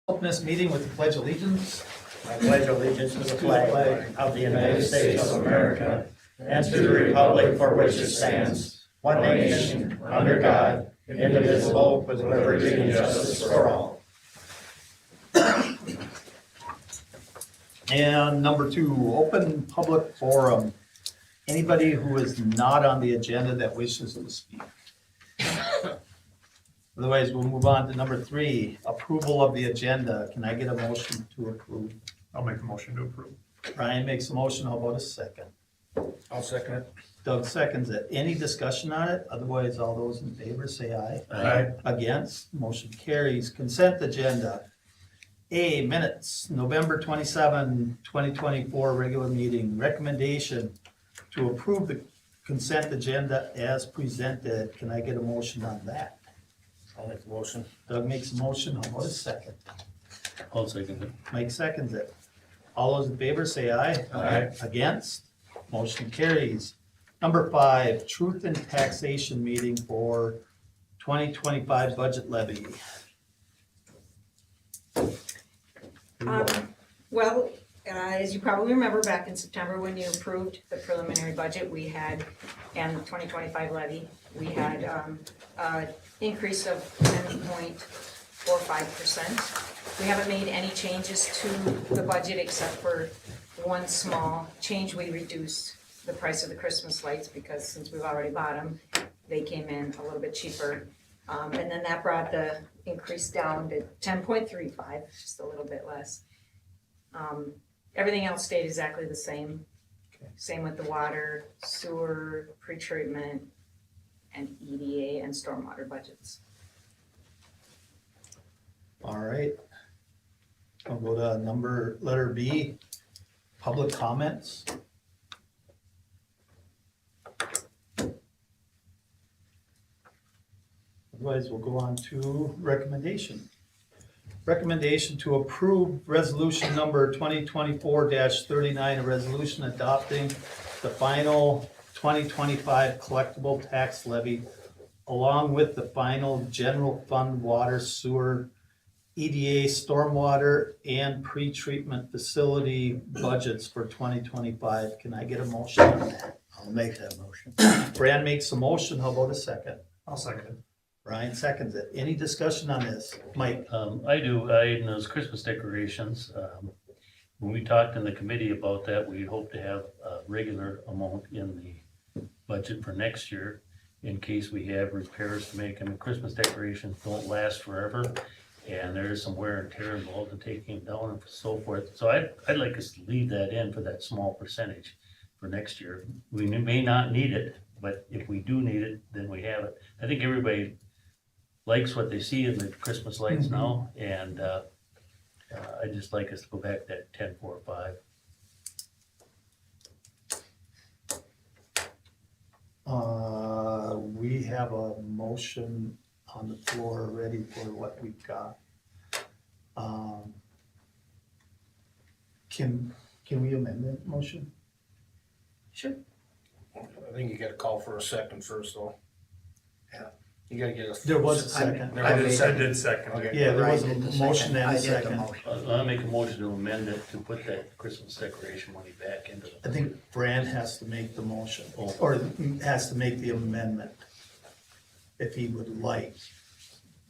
Open this meeting with the Pledge of Allegiance. I pledge allegiance to the flag of the United States of America and to the republic for which it stands, one nation, under God, indivisible, with liberty and justice for all. And number 2, open public forum. Anybody who is not on the agenda that wishes to speak. Otherwise, we'll move on to number 3, approval of the agenda. Can I get a motion to approve? I'll make the motion to approve. Ryan makes a motion. How about a second? I'll second it. Doug seconds it. Any discussion on it? Otherwise, all those in favor say aye. Aye. Against, motion carries. Consent agenda. A, minutes, November 27, 2024, regular meeting. Recommendation to approve the consent agenda as presented. Can I get a motion on that? I'll make the motion. Doug makes a motion. How about a second? I'll second it. Mike seconds it. All those in favor say aye. Aye. Against, motion carries. Number 5, truth and taxation meeting for 2025 budget levy. Well, as you probably remember, back in September when you approved the preliminary budget, we had, and the 2025 levy, we had an increase of 10.45%. We haven't made any changes to the budget except for one small change. We reduced the price of the Christmas lights because since we've already bought them, they came in a little bit cheaper. And then that brought the increase down to 10.35, just a little bit less. Everything else stayed exactly the same. Okay. Same with the water, sewer, pretreatment, and EDA and stormwater budgets. All right. I'll go to letter B, public comments. Otherwise, we'll go on to recommendation. Recommendation to approve resolution number 2024-39, a resolution adopting the final 2025 collectible tax levy along with the final general fund water, sewer, EDA, stormwater, and pretreatment facility budgets for 2025. Can I get a motion on that? I'll make that motion. Brad makes a motion. How about a second? I'll second it. Ryan seconds it. Any discussion on this? Mike? I do, in those Christmas decorations, when we talked in the committee about that, we hope to have a regular amount in the budget for next year in case we have repairs to make. I mean, Christmas decorations don't last forever, and there is some wear and tear involved in taking them down and so forth. So I'd like us to leave that in for that small percentage for next year. We may not need it, but if we do need it, then we have it. I think everybody likes what they see in the Christmas lights now, and I just like us to go back to that 10.45. We have a motion on the floor ready for what we've got. Can we amend that motion? Sure. I think you gotta call for a second first, though. Yeah. You gotta get a. There was a second. I did second. Okay. Yeah, there was a Ryan did the motion and a I did the second. motion. I'll make a motion to amend it to put that Christmas decoration money back into I the. think Brand has to make the motion, Oh. or has to make the amendment, if he would like.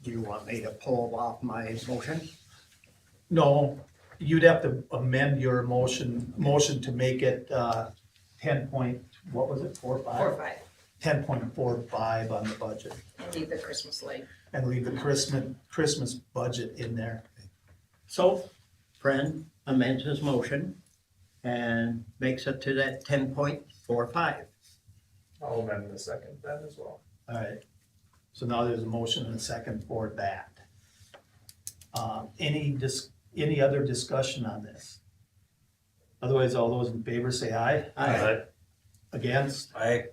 Do you want me to pull off my motion? No, you'd have to amend your motion to make it 10 point, what was it, 4.5? 4.5, 10.45 on the budget, and leave the Christmas light. and leave the Christmas budget in there. So, Fred amends his motion and makes it to that 10.45. I'll amend the second then as well. All right, so now there's a motion and a second for that. Any other discussion on this? Otherwise, all those in favor say aye. Aye. Against? Aye.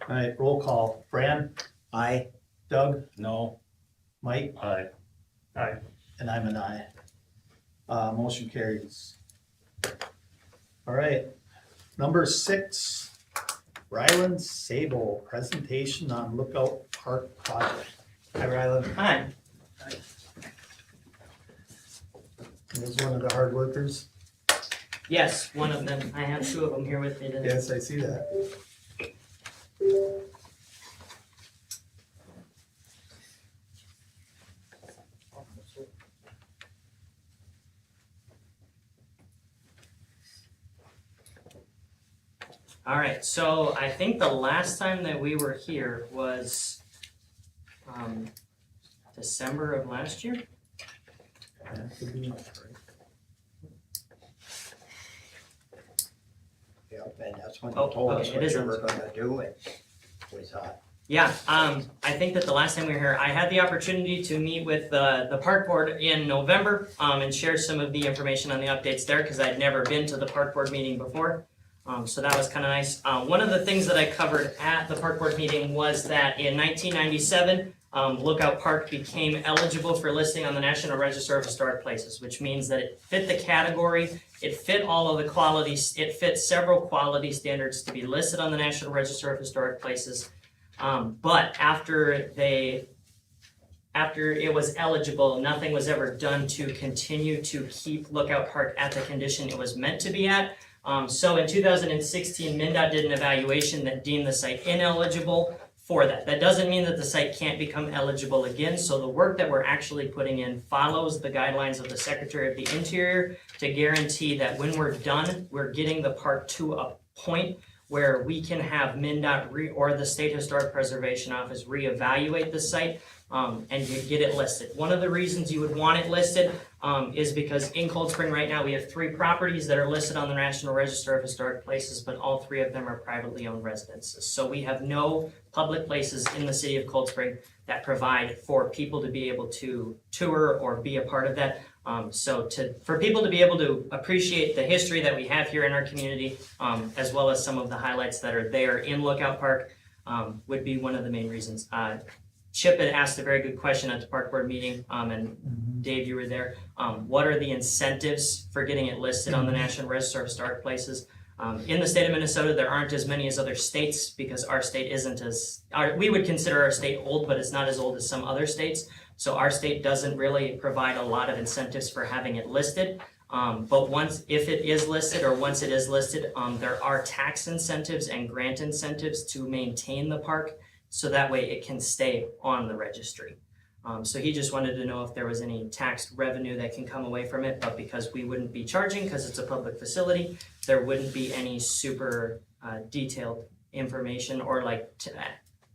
All right, roll call. Fran, Aye. Doug, No. Mike, Aye. Aye. and I'm an aye. Motion carries. All right, number 6, Ryland Sable, presentation on Lookout Park project. Hi, Ryland. Aye. was one of the hard workers. Yes, one of them. I have two of them here with me today. Yes, I see that. All right, so I think the last time that we were here was December of last year. That could be- Yep, and that's when Oh, you told us okay, what it is you on were the- gonna do, and we thought, Yeah, I think that the last time we were here, I had the opportunity to meet with the park board in November and share some of the information on the updates there because I'd never been to the park board meeting before. So that was kind of nice. One of the things that I covered at the park board meeting was that in 1997, Lookout Park became eligible for listing on the National Register of Historic Places, which means that it fit the category, it fit all of the qualities, it fit several quality standards to be listed on the National Register of Historic Places. But after it was eligible, nothing was ever done to continue to keep Lookout Park at the condition it was meant to be at. So in 2016, MnDOT did an evaluation that deemed the site ineligible for that. That doesn't mean that the site can't become eligible again, so the work that we're actually putting in follows the guidelines of the Secretary of the Interior to guarantee that when we're done, we're getting the park to a point where we can have MnDOT or the State Historic Preservation Office reevaluate the site and you get it listed. One of the reasons you would want it listed is because in Cold Spring right now, we have 3 properties that are listed on the National Register of Historic Places, but all 3 of them are privately owned residences. So we have no public places in the city of Cold Spring that provide for people to be able to tour or be a part of that. For people to be able to appreciate the history that we have here in our community, as well as some of the highlights that are there in Lookout Park, would be one of the main reasons. Chip had asked a very good question at the park board meeting, and Dave, you were there. What are the incentives for getting it listed on the National Register of Historic Places? In the state of Minnesota, there aren't as many as other states because our state isn't we would consider our state old, but it's not as old as some other states. So our state doesn't really provide a lot of incentives for having it listed. But once it is listed, there are tax incentives and grant incentives to maintain the park. So that way it can stay on the registry. So he just wanted to know if there was any tax revenue that can come away from it, but because we wouldn't be charging because it's a public facility, there wouldn't be any super detailed information or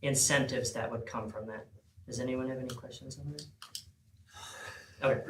incentives that would come from that. Does anyone have any questions on that? Okay.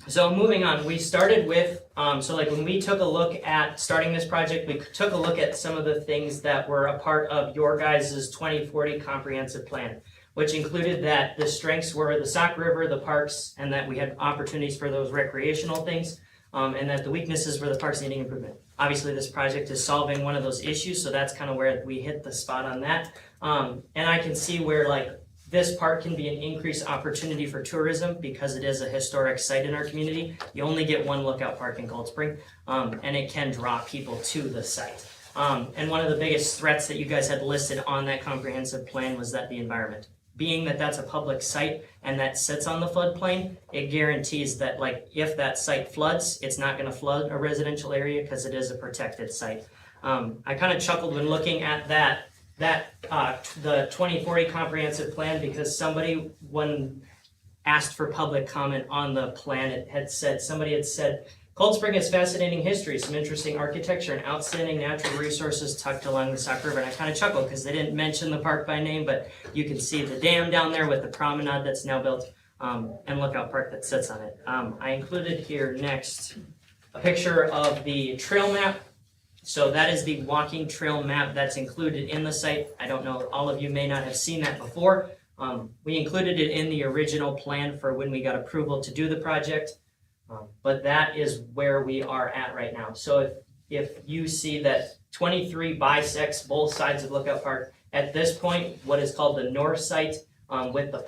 So moving on, we started with, when we took a look at starting this project, we took a look at some of the things that were a part of your guys' 2040 comprehensive plan, which included that the strengths were the Sauk River, the parks, and that we had opportunities for those recreational things, and that the weaknesses were the parks needing improvement. Obviously, this project is solving one of those issues, so that's kind of where we hit the spot on that. And I can see where this park can be an increased opportunity for tourism because it is a historic site in our community. You only get one Lookout Park in Cold Spring, and it can draw people to the site. And one of the biggest threats that you guys had listed on that comprehensive plan was that the environment. Being that that's a public site and that sits on the floodplain, it guarantees that if that site floods, it's not going to flood a residential area because it is a protected site. I kind of chuckled when looking at the 2040 comprehensive plan because when asked for public comment on the plan, somebody had said, Cold Spring has fascinating history, some interesting architecture, and outstanding natural resources tucked along the Sauk River. And I kind of chuckled because they didn't mention the park by name, but you can see the dam down there with the promenade that's now built, and Lookout Park that sits on it. I included here next a picture of the trail map. So that is the walking trail map that's included in the site. I don't know, all of you may not have seen that before. We included it in the original plan for when we got approval to do the project. But that is where we are at right now. So if you see that 23 bisects both sides of Lookout Park, at this point, what is called the north site with the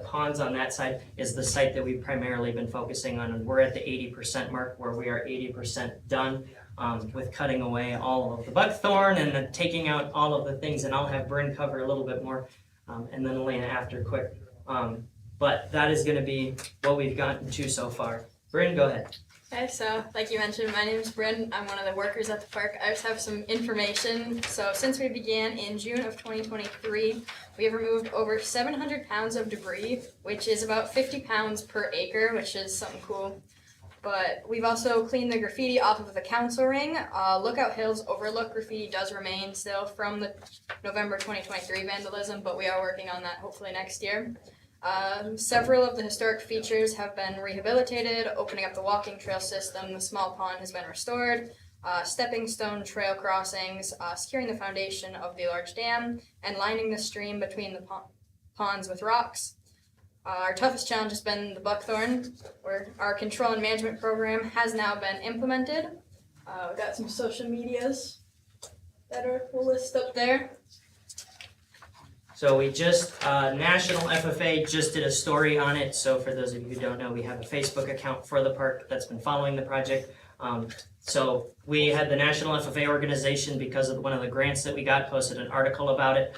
ponds on that side is the site that we've primarily been focusing on. And we're at the 80% mark where we are 80% done with cutting away all of the buckthorn and then taking out all of the things. And I'll have Bryn cover a little bit more and then Elena after quick. But that is going to be what we've gotten to so far. Bryn, go ahead. Okay, so like you mentioned, my name is Bryn. I'm one of the workers at the park. I just have some information. So since we began in June of 2023, we have removed over 700 pounds of debris, which is about 50 pounds per acre, which is something cool. But we've also cleaned the graffiti off of the council ring. Lookout Hills Overlook graffiti does remain still from the November 2023 vandalism, but we are working on that hopefully next year. Several of the historic features have been rehabilitated, opening up the walking trail system. The small pond has been restored, stepping stone trail crossings, securing the foundation of the large dam, and lining the stream between the ponds with rocks. Our toughest challenge has been the buckthorn, where our control and management program has now been implemented. We've got some social medias that we'll list up there. So we just, National FFA just did a story on it. So for those of you who don't know, we have a Facebook account for the park that's been following the project. So we had the National FFA organization, because of one of the grants that we got, posted an article about it.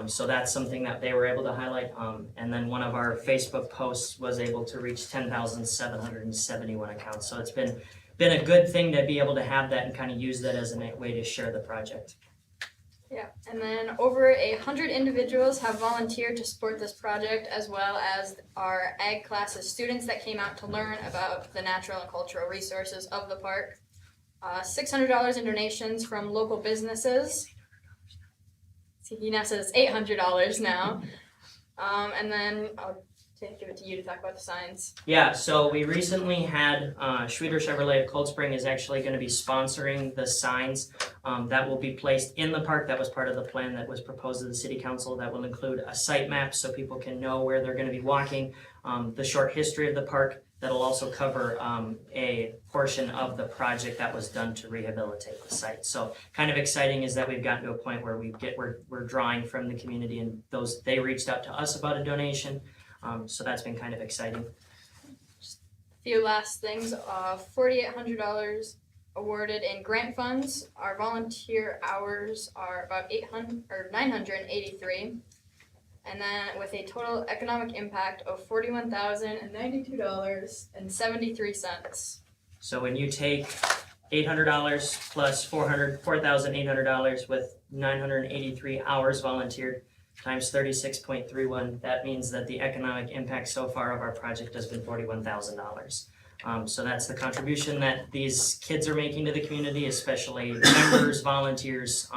So that's something that they were able to highlight. And then one of our Facebook posts was able to reach 10,771 accounts. So it's been a good thing to be able to have that and kind of use that as a way to share the project. Yeah, and then over 100 individuals have volunteered to support this project, as well as our ag classes students that came out to learn about the natural and cultural resources of the park. $600 in donations from local businesses. See, he now says $800 now. And then I'll give it to you to talk about the signs. Yeah, so we recently had Schweeder Chevrolet of Cold Spring is actually going to be sponsoring the signs that will be placed in the park. That was part of the plan that was proposed to the city council. That will include a site map so people can know where they're going to be walking, the short history of the park. That'll also cover a portion of the project that was done to rehabilitate the site. So kind of exciting is that we've gotten to a point where we're drawing from the community, and they reached out to us about a donation. So that's been kind of exciting. A few last things. $4,800 awarded in grant funds. Our volunteer hours are about 983. And then with a total economic impact of $41,092.73. So when you take $800 plus $4,800 with 983 hours volunteered times 36.31, that means that the economic impact so far of our project has been $41,000. So that's the contribution that these kids are making to the community, especially members, volunteers,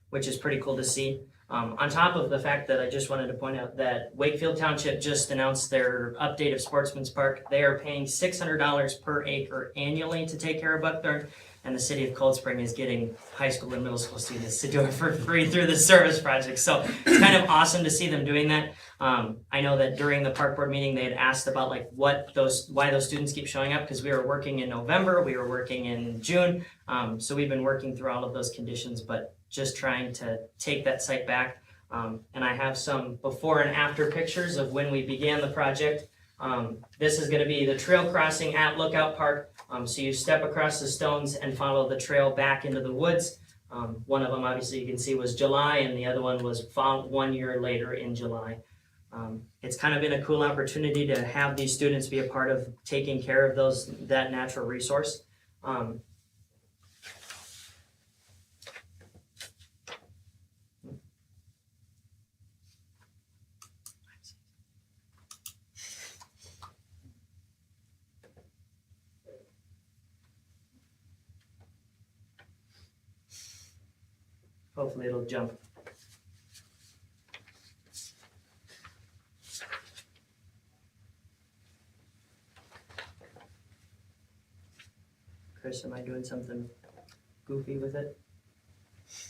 which is pretty cool to see. On top of the fact that I just wanted to point out that Wakefield Township just announced their update of Sportsman's Park. They are paying $600 per acre annually to take care of buckthorn, and the city of Cold Spring is getting high school and middle school students to do it for free through the service project. So it's kind of awesome to see them doing that. I know that during the park board meeting, they had asked about like why those students keep showing up, because we were working in November, we were working in June. So we've been working through all of those conditions, but just trying to take that site back. And I have some before and after pictures of when we began the project. This is going to be the trail crossing at Lookout Park. So you step across the stones and follow the trail back into the woods. One of them, obviously, you can see was July, and the other one was 1 year later in July. It's kind of been a cool opportunity to have these students be a part of taking care of that natural resource. Hopefully it'll jump. Chris, am I doing something goofy with it?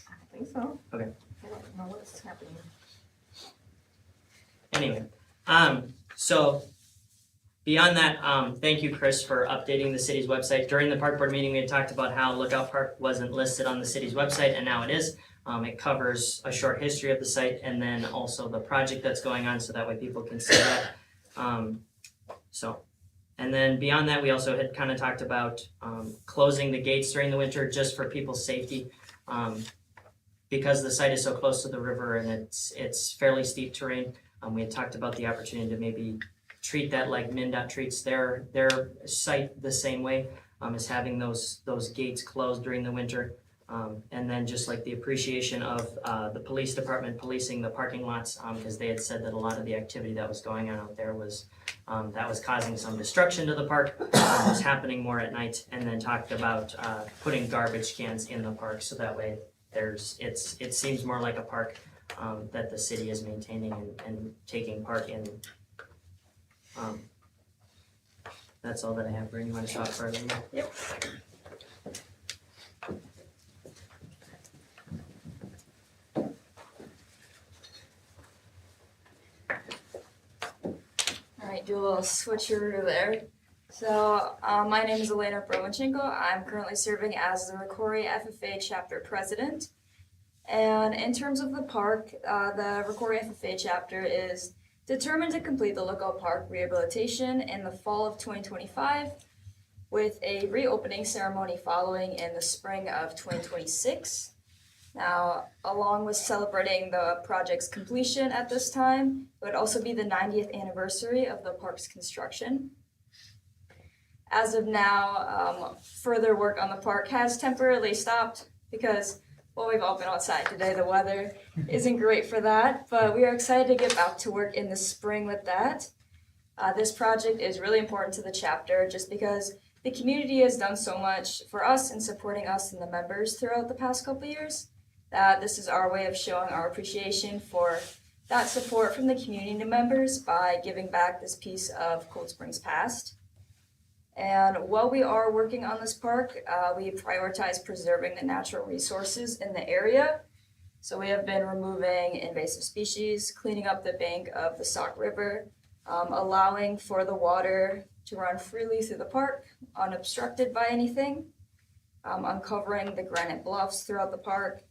I think so. Okay. I don't know what's happening. Anyway, so beyond that, thank you, Chris, for updating the city's website. During the park board meeting, we had talked about how Lookout Park wasn't listed on the city's website, and now it is. It covers a short history of the site and then also the project that's going on, so that way people can see that. And then beyond that, we also had kind of talked about closing the gates during the winter just for people's safety. Because the site is so close to the river and it's fairly steep terrain, we had talked about the opportunity to maybe treat that like MnDOT treats their site the same way, is having those gates closed during the winter. And then just like the appreciation of the police department policing the parking lots, because they had said that a lot of the activity that was going on out there was that was causing some destruction to the park, was happening more at night, and then talked about putting garbage cans in the park so that way it seems more like a park that the city is maintaining and taking part in. That's all that I have. Brittany, you want to talk further? Yep. Alright, do a little switcheroo there. So, my name is Elena Brovanchenko. I'm currently serving as the Rocori FFA chapter president. And in terms of the park, the Rocori FFA chapter is determined to complete the Lookout Park rehabilitation in the fall of 2025, with a reopening ceremony following in the spring of 2026. Now, along with celebrating the project's completion at this time, it would also be the 90th anniversary of the park's construction. As of now, further work on the park has temporarily stopped because, well, we've all been outside today. The weather isn't great for that, but we are excited to get back to work in the spring with that. This project is really important to the chapter just because the community has done so much for us in supporting us and the members throughout the past couple of years that this is our way of showing our appreciation for that support from the community members by giving back this piece of Cold Springs past. And while we are working on this park, we prioritize preserving the natural resources in the area. So we have been removing invasive species, cleaning up the bank of the Sauk River, allowing for the water to run freely through the park, unobstructed by anything, uncovering the granite bluffs throughout the park.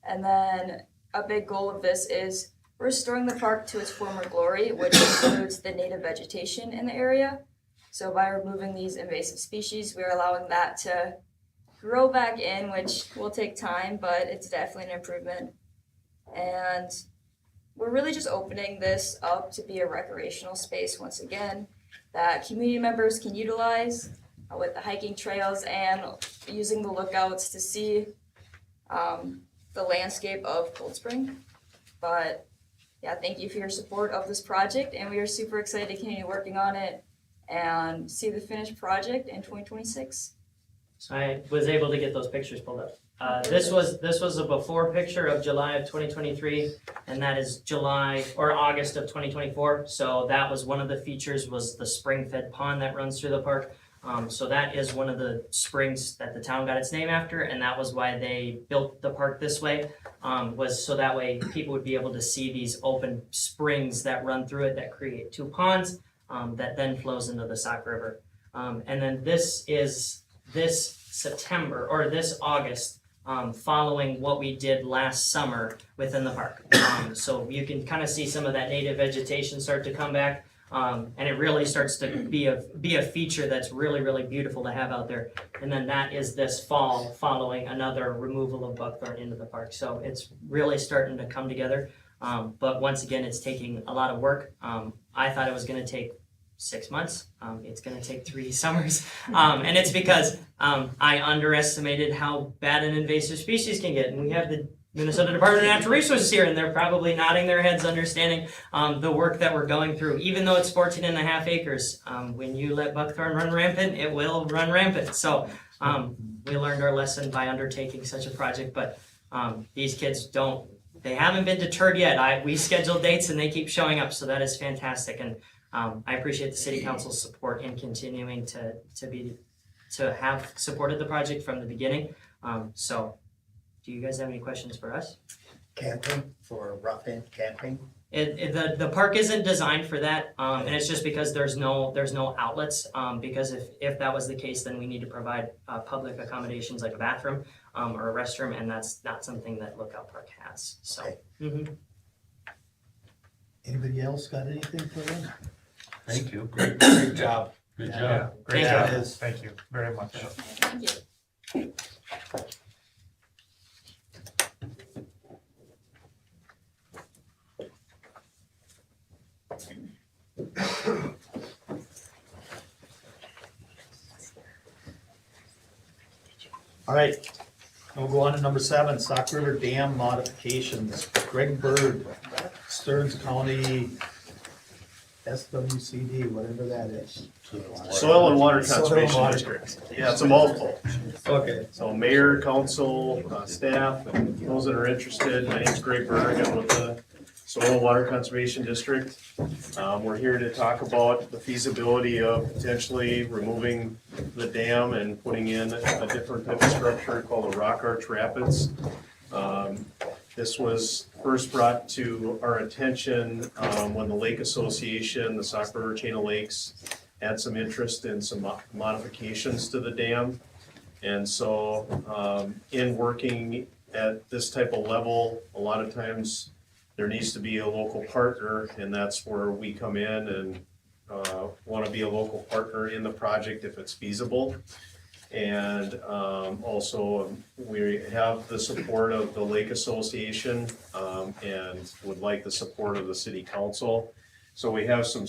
And then a big goal of this is restoring the park to its former glory, which includes the native vegetation in the area. So by removing these invasive species, we're allowing that to grow back in, which will take time, but it's definitely an improvement. And we're really just opening this up to be a recreational space once again that community members can utilize with the hiking trails and using the lookouts to see the landscape of Cold Spring. But yeah, thank you for your support of this project, and we are super excited to continue working on it and see the finished project in 2026. So I was able to get those pictures pulled up. This was a before picture of July of 2023, and that is July or August of 2024. So that was one of the features, was the spring-fed pond that runs through the park. So that is one of the springs that the town got its name after, and that was why they built the park this way, was so that way people would be able to see these open springs that run through it that create two ponds that then flows into the Sauk River. And then this is this September or this August, following what we did last summer within the park. So you can kind of see some of that native vegetation start to come back. And it really starts to be a feature that's really, really beautiful to have out there. And then that is this fall following another removal of buckthorn into the park. So it's really starting to come together. But once again, it's taking a lot of work. I thought it was going to take 6 months. It's going to take 3 summers. And it's because I underestimated how bad an invasive species can get. And we have the Minnesota Department of Natural Resources here, and they're probably nodding their heads understanding the work that we're going through. Even though it's 14.5 acres, when you let buckthorn run rampant, it will run rampant. So we learned our lesson by undertaking such a project, but these kids they haven't been deterred yet. We schedule dates and they keep showing up, so that is fantastic. And I appreciate the City Council's support in continuing to have supported the project from the beginning. So do you guys have any questions for us? Camping, for rough-in camping? The park isn't designed for that, and it's just because there's no outlets. Because if that was the case, then we need to provide public accommodations like a bathroom or a restroom, and that's not something that Lookout Park has. So. Okay. Mm-hmm. Anybody else got anything for them? Thank you. Great job. Good Yeah. job. Great Thank job. you. Thank you very much. Thank you. All right, and we'll go on to number 7, Sauk River Dam modifications. Greg Bird, Stearns County, SWCD, whatever that is. Soil and Water Soil and Conservation Water. District. Yeah, it's a mouthful. Okay. So mayor, council, staff, and those that are interested, my name's Greg Berg, I'm with the Soil and Water Conservation District. We're here to talk about the feasibility of potentially removing the dam and putting in a different type of structure called a rock arch rapids. This was first brought to our attention when the Lake Association, the Sauk River Chain of Lakes, had some interest in some modifications to the dam. And so in working at this type of level, a lot of times there needs to be a local partner, and that's where we come in and want to be a local partner in the project if it's feasible. And also we have the support of the Lake Association and would like the support of the city council. So we have some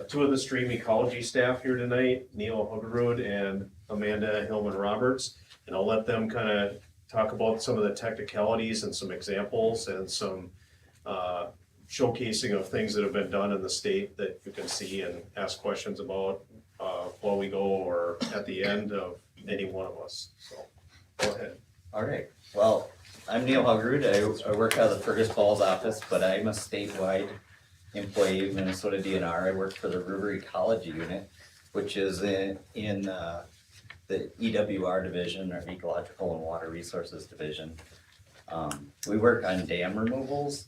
two of the stream ecology staff here tonight, Neil Huggerud and Amanda Hillman Roberts, and I'll let them kind of talk about some of the technicalities and some examples and some showcasing of things that have been done in the state that you can see and ask questions about while we go or at the end of any one of us. So go ahead. All right, well, I'm Neil Huggerud. I work out of the Fergus Falls office, but I'm a statewide employee of Minnesota DNR. I work for the River Ecology Unit, which is in the EWR division, or Ecological and Water Resources Division. We work on dam removals,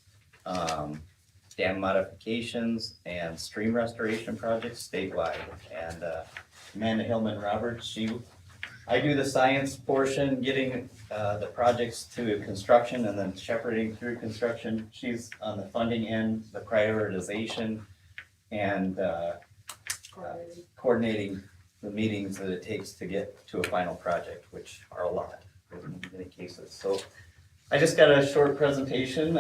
dam modifications, and stream restoration projects statewide. And Amanda Hillman Roberts, I do the science portion, getting the projects to construction and then shepherding through construction. She's on the funding end, the prioritization, and coordinating the meetings that it takes to get to a final project, which are a lot in many cases. So I just got a short presentation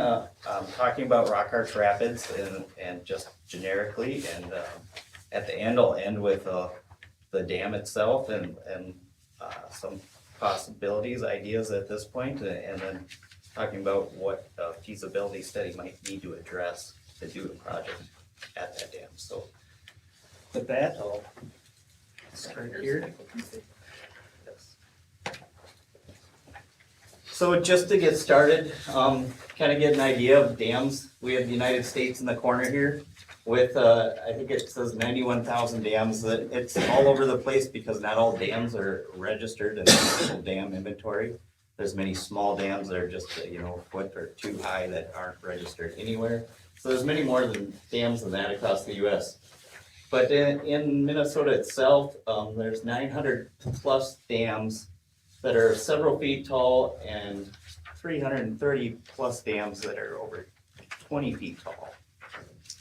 talking about Rock Arch Rapids and just generically, and at the end I'll end with the dam itself and some possibilities, ideas at this point, and then talking about what a feasibility study might need to address to do a project at that dam. So with that, I'll start here. So just to get started, kind of get an idea of dams. We have the United States in the corner here with, I think it says 91,000 dams. It's all over the place because not all dams are registered in the national dam inventory. There's many small dams that are just, a foot or two high that aren't registered anywhere. So there's many more dams than that across the US. But in Minnesota itself, there's 900 plus dams that are several feet tall and 330 plus dams that are over 20 feet tall.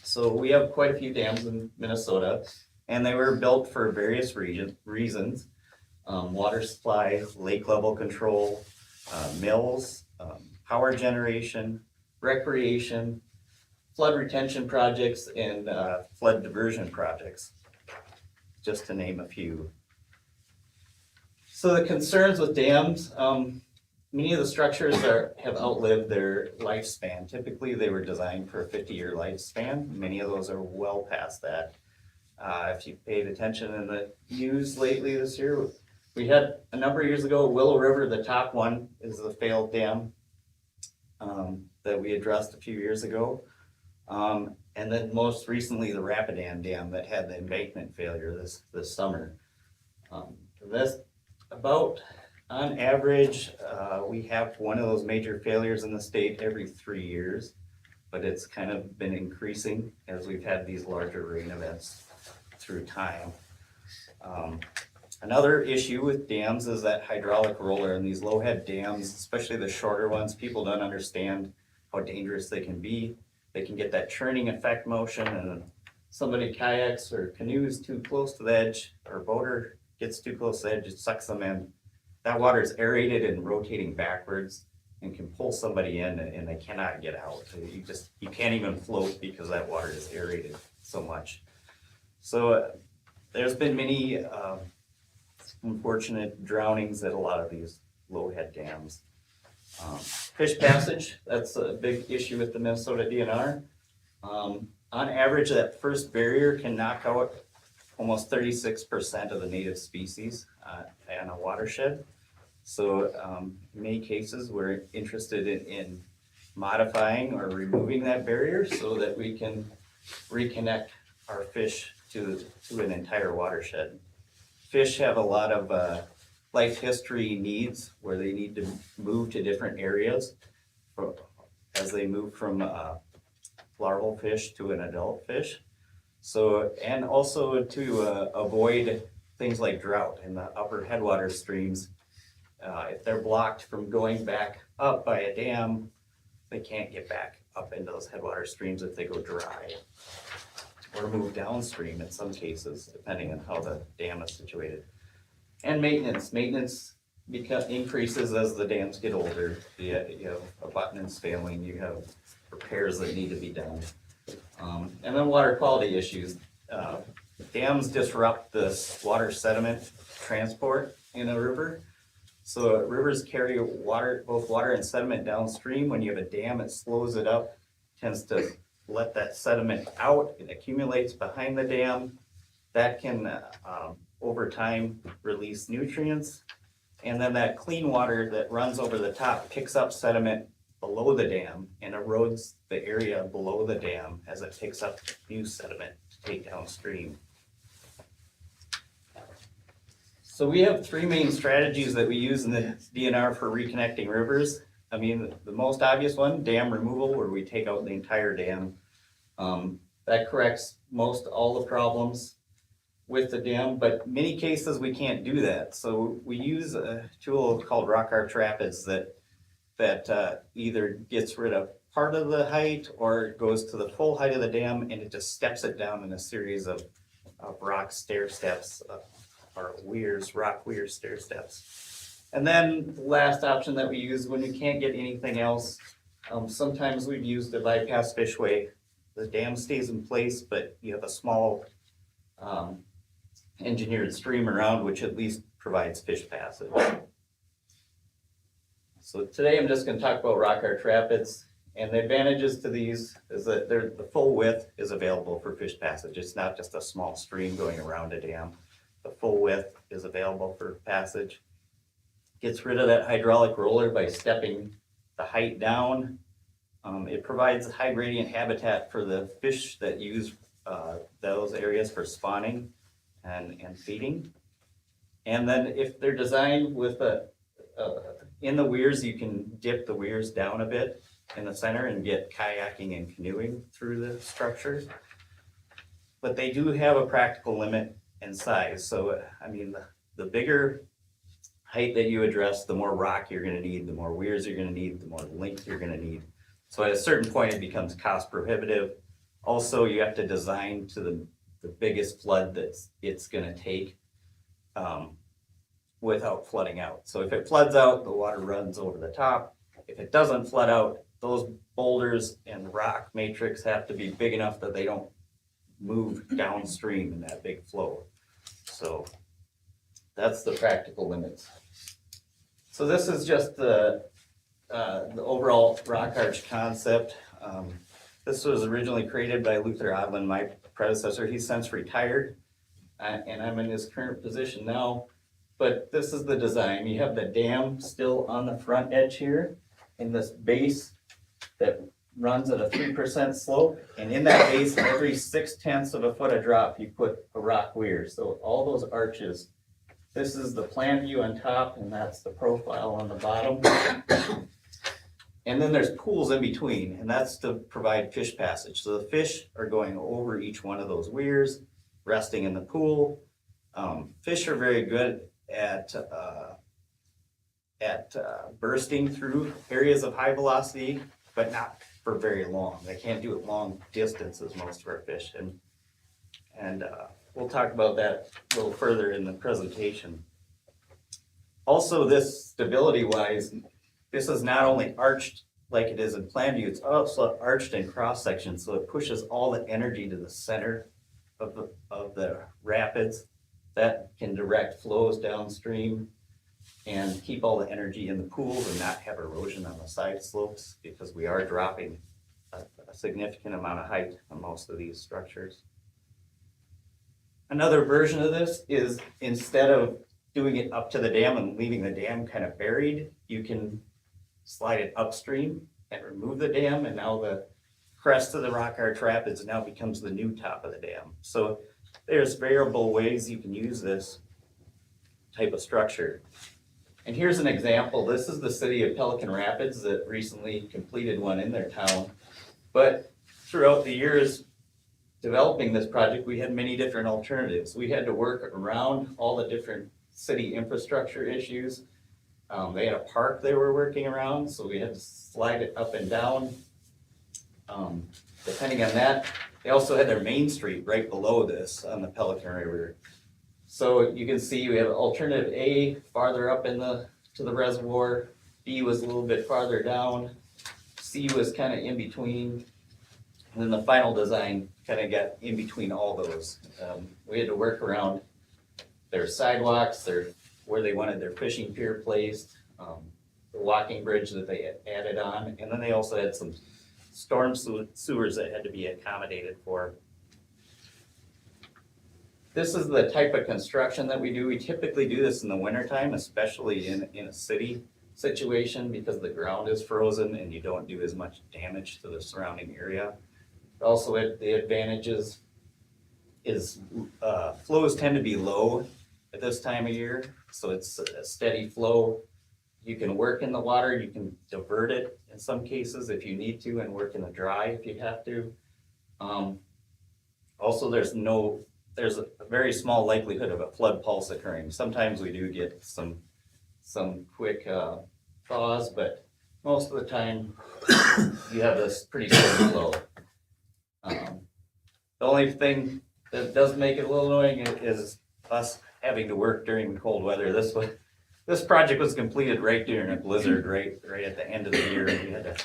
So we have quite a few dams in Minnesota, and they were built for various reasons. Water supply, lake level control, mills, power generation, recreation, flood retention projects, and flood diversion projects, just to name a few. So the concerns with dams, many of the structures have outlived their lifespan. Typically, they were designed for a 50-year lifespan. Many of those are well past that. If you paid attention in the news lately this year, we had a number of years ago, Willow River, the top one is the failed dam that we addressed a few years ago. And then most recently, the Rapidan Dam that had the embankment failure this summer. That's about, on average, we have one of those major failures in the state every 3 years, but it's kind of been increasing as we've had these larger rain events through time. Another issue with dams is that hydraulic roller, and these low head dams, especially the shorter ones, people don't understand how dangerous they can be. They can get that churning effect motion, and somebody kayaks or canoes too close to the edge, or boater gets too close to the edge, it sucks them in. That water is aerated and rotating backwards and can pull somebody in, and they cannot get out. You can't even float because that water is aerated so much. So there's been many unfortunate drownings at a lot of these low head dams. Fish passage, that's a big issue with the Minnesota DNR. On average, that first barrier can knock out almost 36% of the native species in a watershed. So in many cases, we're interested in modifying or removing that barrier so that we can reconnect our fish to an entire watershed. Fish have a lot of life history needs where they need to move to different areas as they move from larval fish to an adult fish. So, and also to avoid things like drought in the upper headwater streams. If they're blocked from going back up by a dam, they can't get back up into those headwater streams if they go dry. Or move downstream in some cases, depending on how the dam is situated. And maintenance increases as the dams get older. You have abutments failing, you have repairs that need to be done. And then water quality issues. Dams disrupt this water sediment transport in a river. So rivers carry water, both water and sediment downstream. When you have a dam, it slows it up, tends to let that sediment out. It accumulates behind the dam. That can, over time, release nutrients. And then that clean water that runs over the top picks up sediment below the dam and erodes the area below the dam as it picks up new sediment to take downstream. So we have three main strategies that we use in the DNR for reconnecting rivers. I mean, the most obvious one, dam removal, where we take out the entire dam. That corrects most all the problems with the dam, but many cases we can't do that. So we use a tool called rock arch rapids that either gets rid of part of the height or goes to the full height of the dam and it just steps it down in a series of rock stair steps or weirs, rock weir stair steps. And then the last option that we use when we can't get anything else, sometimes we've used a bypass fishway. The dam stays in place, but you have a small engineered stream around which at least provides fish passage. So today I'm just going to talk about rock arch rapids, and the advantages to these is that the full width is available for fish passage. It's not just a small stream going around a dam. The full width is available for passage. Gets rid of that hydraulic roller by stepping the height down. It provides high gradient habitat for the fish that use those areas for spawning and feeding. And then if they're designed with in the weirs, you can dip the weirs down a bit in the center and get kayaking and canoeing through the structure. But they do have a practical limit in size. So, I mean, the bigger height that you address, the more rock you're gonna need, the more weirs you're gonna need, the more length you're gonna need. So at a certain point, it becomes cost prohibitive. Also, you have to design to the biggest flood that it's gonna take without flooding out. So if it floods out, the water runs over the top. If it doesn't flood out, those boulders and the rock matrix have to be big enough that they don't move downstream in that big flow. So that's the practical limits. So this is just the overall rock arch concept. This was originally created by Luther Odland, my predecessor. He's since retired, and I'm in his current position now. But this is the design. You have the dam still on the front edge here, in this base that runs at a 3% slope. And in that base, every 0.6 of a foot of drop, you put a rock weir. So all those arches, this is the plan view on top, and that's the profile on the bottom. And then there's pools in between, and that's to provide fish passage. So the fish are going over each one of those weirs, resting in the pool. Fish are very good at bursting through areas of high velocity, but not for very long. They can't do it long distances, most of our fish. And we'll talk about that a little further in the presentation. Also, this stability-wise, this is not only arched like it is in plan view, it's also arched in cross-section, so it pushes all the energy to the center of the rapids. That can direct flows downstream. and keep all the energy in the pools and not have erosion on the side slopes, because we are dropping a significant amount of height on most of these structures. Another version of this is, instead of doing it up to the dam and leaving the dam kind of buried, you can slide it upstream and remove the dam, and now the crest of the Rock Arch Rapids now becomes the new top of the dam. So there's variable ways you can use this type of structure. And here's an example. This is the city of Pelican Rapids that recently completed one in their town. But throughout the years developing this project, we had many different alternatives. We had to work around all the different city infrastructure issues. They had a park they were working around, so we had to slide it up and down. Depending on that, they also had their main street right below this on the Pelican River. So you can see we have alternative A farther up to the reservoir, B was a little bit farther down, C was kind of in between, and then the final design kind of got in between all those. We had to work around their sidewalks, where they wanted their fishing pier placed, the walking bridge that they had added on, and then they also had some storm sewers that had to be accommodated for. This is the type of construction that we do. We typically do this in the wintertime, especially in a city situation, because the ground is frozen and you don't do as much damage to the surrounding area. Also, the advantages is flows tend to be low at this time of year, so it's a steady flow. You can work in the water, you can divert it in some cases if you need to, and work in the dry if you have to. Also, there's a very small likelihood of a flood pulse occurring. Sometimes we do get some quick thaws, but most of the time you have this pretty steady flow. The only thing that does make it a little annoying is us having to work during the cold weather. This project was completed right during a blizzard, right at the end of the year. We had to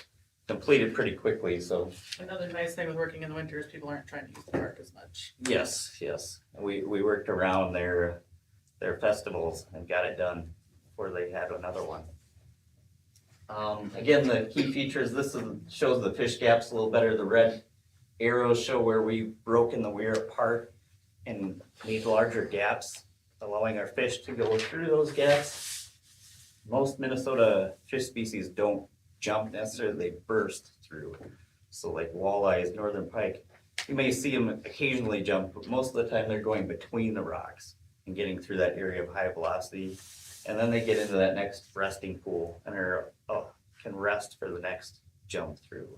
complete it pretty quickly, so. Another nice thing with working in the winter is people aren't trying to use the park as much. Yes. We worked around their festivals and got it done before they had another one. Again, the key features, shows the fish gaps a little better. The red arrows show where we've broken the weir apart and made larger gaps, allowing our fish to go through those gaps. Most Minnesota fish species don't jump necessarily, they burst through. So like walleyes, northern pike, you may see them occasionally jump, but most of the time they're going between the rocks and getting through that area of high velocity. And then they get into that next resting pool and can rest for the next jump through.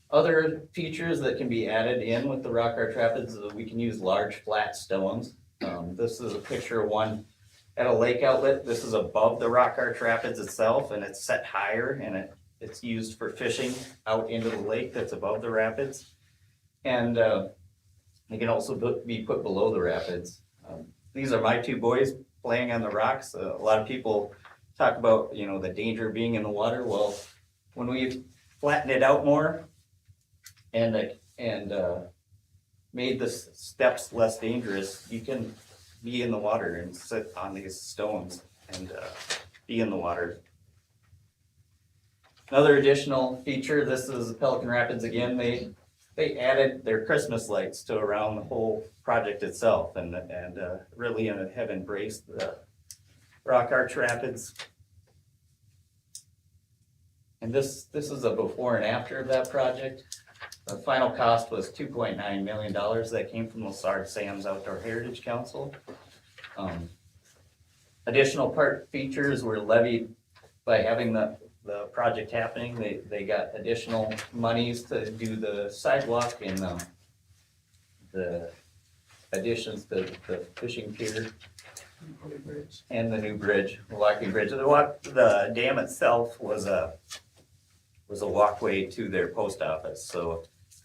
Other features that can be added in with the Rock Arch Rapids is that we can use large flat stones. This is a picture of one at a lake outlet. This is above the Rock Arch Rapids itself, and it's set higher, and it's used for fishing out into the lake that's above the rapids. And it can also be put below the rapids. These are my two boys playing on the rocks. A lot of people talk about, the danger of being in the water. Well, when we flattened it out more and made the steps less dangerous, you can be in the water and sit on these stones and be in the water. Another additional feature, this is Pelican Rapids again. They added their Christmas lights to around the whole project itself, and really have embraced the Rock Arch Rapids. And this is a before and after of that project. The final cost was $2.9 million. That came from Lessard Sam's Outdoor Heritage Council. Additional park features were levied by having the project happening. They got additional monies to do the sidewalk and the additions to the fishing pier and the new bridge, the walking bridge. The dam itself was a walkway to their post office, so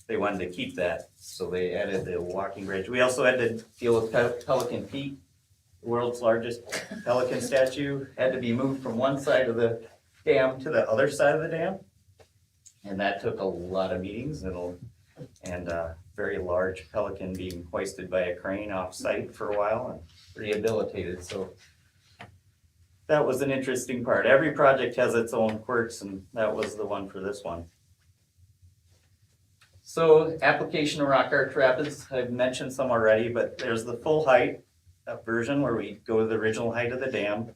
they wanted to keep that, so they added the walking bridge. We also had to deal with Pelican Peak, the world's largest pelican statue, had to be moved from one side of the dam to the other side of the dam, and that took a lot of meetings and a very large pelican being hoisted by a crane off-site for a while and rehabilitated, so that was an interesting part. Every project has its own quirks, and that was the one for this one. So application of rock art rapids, I've mentioned some already, but there's the full height version where we go to the original height of the dam.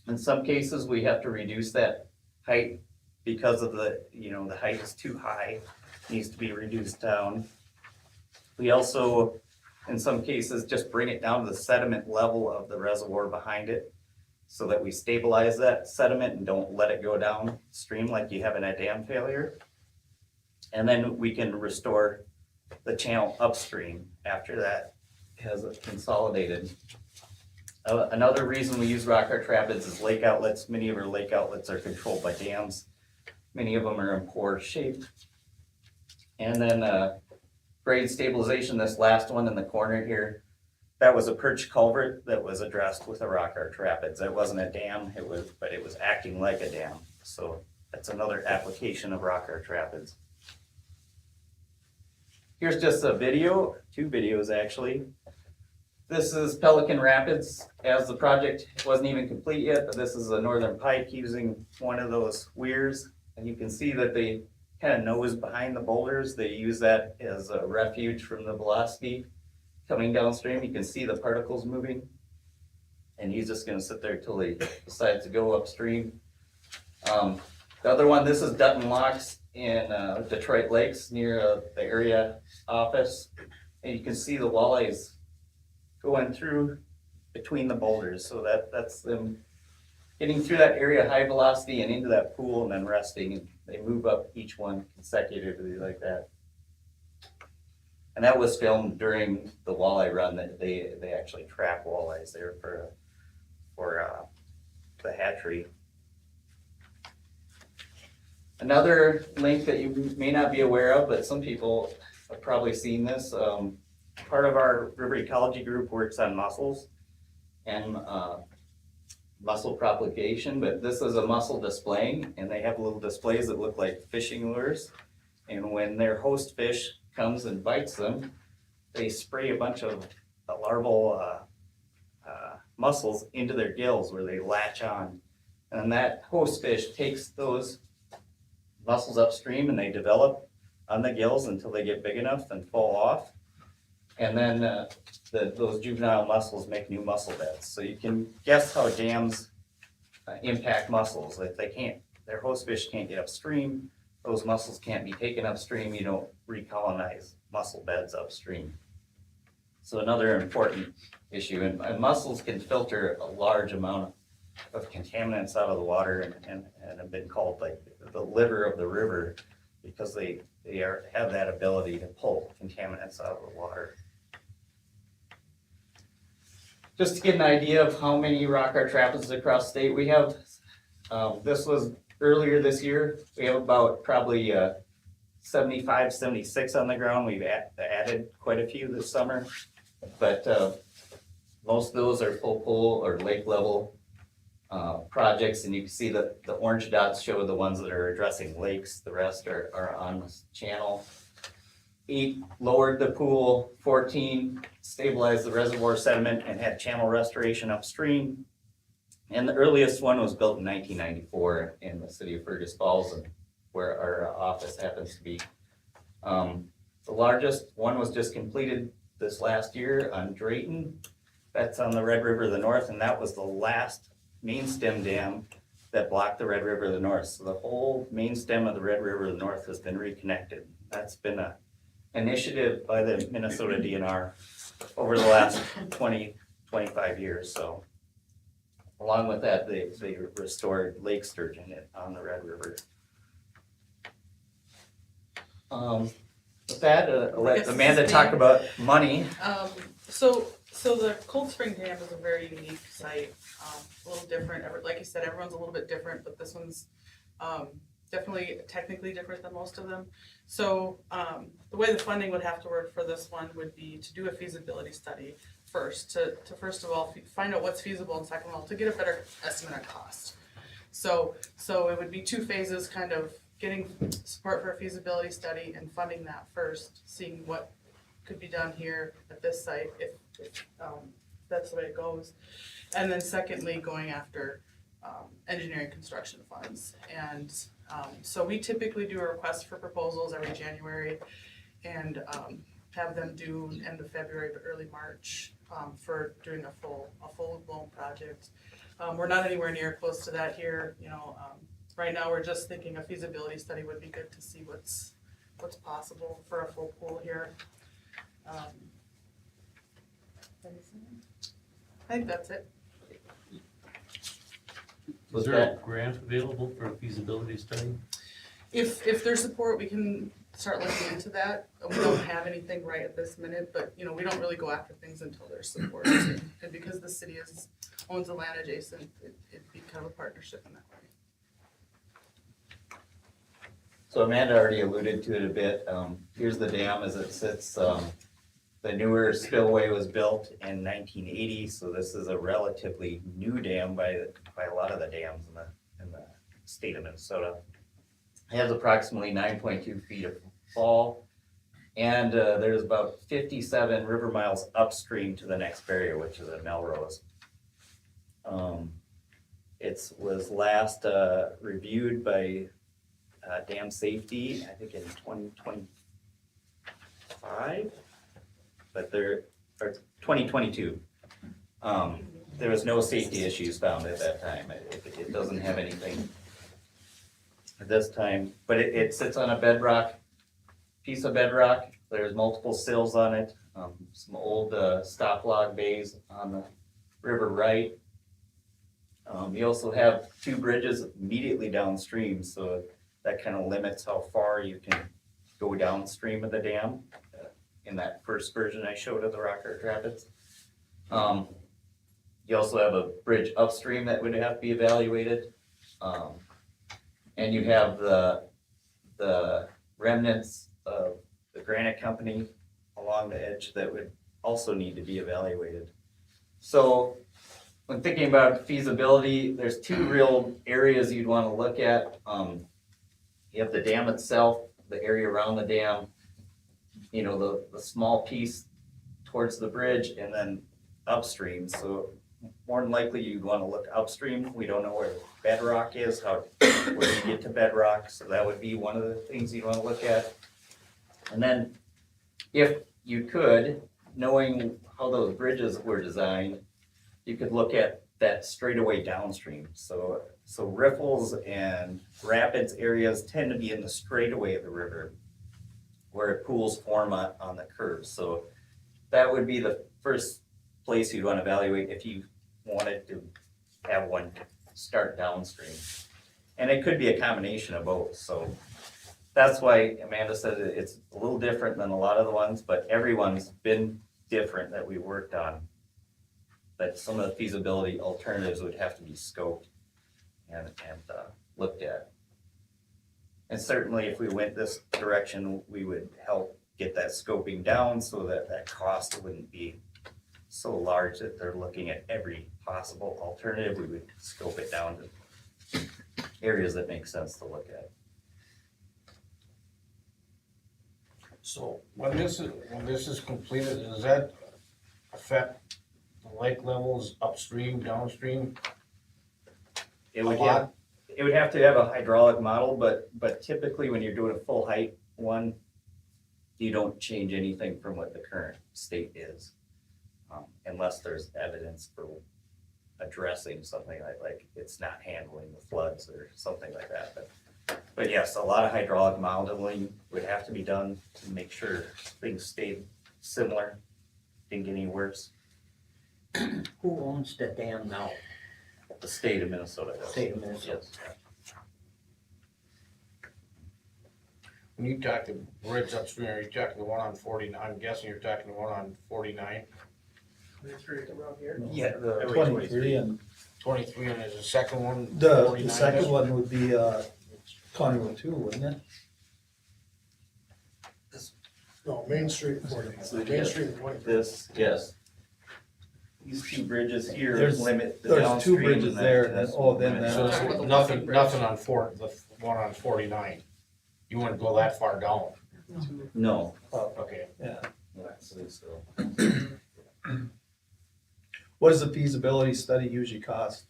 In some cases, we have to reduce that height because of the height is too high, needs to be reduced down. We also, in some cases, just bring it down to the sediment level of the reservoir behind it so that we stabilize that sediment and don't let it go downstream like you have in a dam failure. And then we can restore the channel upstream after that has consolidated. Another reason we use rock art rapids is lake outlets. Many of our lake outlets are controlled by dams. Many of them are in poor shape. And then grade stabilization, this last one in the corner here, that was a perch culvert that was addressed with a rock art rapids. It wasn't a dam, but it was acting like a dam. So that's another application of rock art rapids. Here's just a video, 2 videos actually. This is Pelican Rapids, as the project wasn't even complete yet, but this is a northern pike using one of those weirs. And you can see that they kind of nose behind the boulders. They use that as a refuge from the velocity coming downstream. You can see the particles moving. And he's just gonna sit there till he decides to go upstream. The other one, this is Dutton Locks in Detroit Lakes near the area office. And you can see the walleyes going through between the boulders. So that's them getting through that area high velocity and into that pool and then resting. And they move up each one consecutively like that. And that was filmed during the walleye run that they actually trap walleyes there for the hatchery. Another link that you may not be aware of, but some people have probably seen this. Part of our river ecology group works on mussels and mussel propagation, but this is a mussel displaying, and they have little displays that look like fishing lures. And when their host fish comes and bites them, they spray a bunch of larval mussels into their gills where they latch on. And that host fish takes those mussels upstream and they develop on the gills until they get big enough and fall off. And then those juvenile mussels make new mussel beds. So you can guess how dams impact mussels. If they can't, their host fish can't get upstream, those mussels can't be taken upstream, you don't recolonize mussel beds upstream. So another important issue, and mussels can filter a large amount of contaminants out of the water and have been called like the liver of the river because they have that ability to pull contaminants out of the water. Just to get an idea of how many rock art rapids across the state we have, this was earlier this year. We have about probably 75, 76 on the ground. We've added quite a few this summer, but most of those are full pool or lake level projects, and you can see that the orange dots show the ones that are addressing lakes. The rest are on the channel. 8 lowered the pool, 14 stabilized the reservoir sediment and had channel restoration upstream. And the earliest one was built in 1994 in the city of Fergus Falls, and where our office happens to be. The largest one was just completed this last year on Drayton. That's on the Red River of the North, and that was the last main stem dam that blocked the Red River of the North. So the whole main stem of the Red River of the North has been reconnected. That's been an initiative by the Minnesota DNR over the last 20, 25 years. So along with that, they restored lake sturgeon on the Red River. With that, I'll let Amanda talk about money. So the Cold Spring Dam is a very unique site, a little different. Like you said, everyone's a little bit different, but this one's definitely technically different than most of them. So the way the funding would have to work for this one would be to do a feasibility study first, to first of all find out what's feasible, and second of all to get a better estimate on cost. So it would be 2 phases, kind of getting support for a feasibility study and funding that first, seeing what could be done here at this site if that's the way it goes. And then secondly, going after engineering construction funds. And so we typically do a request for proposals every January and have them due end of February to early March for doing a full blown project. We're not anywhere near close to that here, you know. Right now, we're just thinking a feasibility study would be good to see what's possible for a full pool here. I think that's it. Is there a grant available for a feasibility study? If there's support, we can start looking into that. We don't have anything right at this minute, but you know, we don't really go after things until there's support. And because the city owns the land adjacent, it'd be kind of a partnership in that way. So Amanda already alluded to it a bit. Here's the dam as it sits. The newer spillway was built in 1980, so this is a relatively new dam by a lot of the dams in the state of Minnesota. It has approximately 9.2 feet of fall, and there's about 57 river miles upstream to the next barrier, which is at Melrose. It was last reviewed by dam safety, I think in 2025, but or 2022. There was no safety issues found at that time. It doesn't have anything at this time, but it sits on a piece of bedrock. There's multiple sills on it, some old stop log bays on the river right. You also have two bridges immediately downstream, so that kind of limits how far you can go downstream of the dam in that first version I showed of the Rock Rapids. You also have a bridge upstream that would have to be evaluated. And you have the remnants of the granite company along the edge that would also need to be evaluated. So when thinking about feasibility, there's two real areas you'd want to look at. You have the dam itself, the area around the dam, you know, the small piece towards the bridge, and then upstream. So more than likely you'd want to look upstream. We don't know where bedrock is, where you get to bedrock, so that would be one of the things you'd want to look at. And then if you could, knowing how those bridges were designed, you could look at that straightaway downstream. So riffles and rapids areas tend to be in the straightaway of the river where pools form on the curves. So that would be the first place you'd want to evaluate if you wanted to have one start downstream. And it could be a combination of both. So that's why Amanda said it's a little different than a lot of the ones, but everyone's been different that we worked on. But some of the feasibility alternatives would have to be scoped and looked at. And certainly if we went this direction, we would help get that scoping down so that that cost wouldn't be so large that they're looking at every possible alternative. We would scope it down to areas that make sense to look at. So when this is completed, does that affect the lake levels upstream, downstream? It would have to have a hydraulic model, but typically when you're doing a full height one, you don't change anything from what the current state is, unless there's evidence for addressing something like it's not handling the floods or something like that. But yes, a lot of hydraulic modeling would have to be done to make sure things stayed similar, didn't get any worse. Who owns the dam now? The state of Minnesota does. State of Minnesota. Yes. When you talk the bridge upstream, are you talking the one on 49? I'm guessing you're talking the one on 49. Yeah, the 23 and 23, and there's a second one. the 49. second one would be County Road 2, wouldn't it? No, Main Street, 49. So Main yes, Street, 23. this, yes. These two bridges here There's- limit the There's downstream. two bridges there, and then, that's then So that, it's nothing on the one on 49. You wouldn't go that far down. No. Okay. Yeah. So, What does the feasibility study usually cost?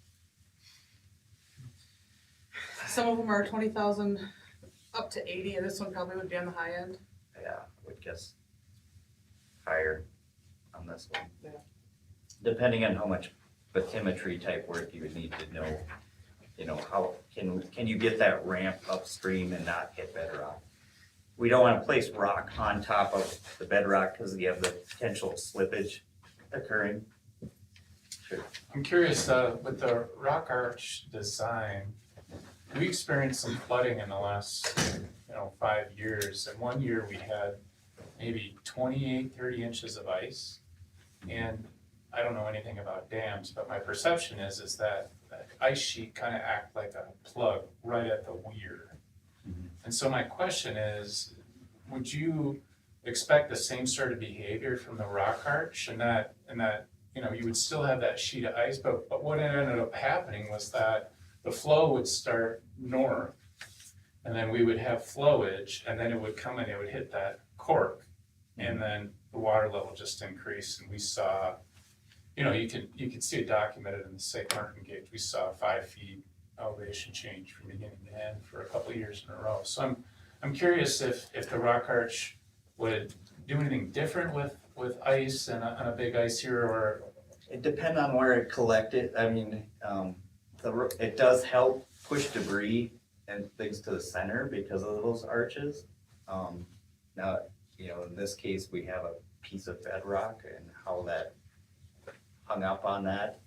Some of them are 20,000 up to 80, and this one probably would be on the high end. yeah, I would guess higher on this one. Yeah. Depending on how much bathymetry type work you would need to know, how, can you get that ramp upstream and not hit bedrock? We don't wanna place rock on top of the bedrock because you have the potential slippage occurring. I'm curious, with the rock arch design, we experienced some flooding in the last, 5 years. And one year we had maybe 28, 30 inches of ice. And I don't know anything about dams, but my perception is that ice sheet kind of act like a plug right at the weir. And so my question is, would you expect the same sort of behavior from the rock arch and that you would still have that sheet of ice, but what ended up happening was that the flow would start north, and then we would have flowage, and then it would come and it would hit that cork, and then the water level just increased, and we saw, you could see it documented in the St. Martin gauge. We saw 5 feet elevation change from beginning to end for a couple of years in a row. So I'm curious if the rock arch would do anything different with ice and on a big ice here, or It depends on where it collected. I mean, it does help push debris and things to the center because of those arches. Now, in this case, we have a piece of bedrock and how that hung up on that,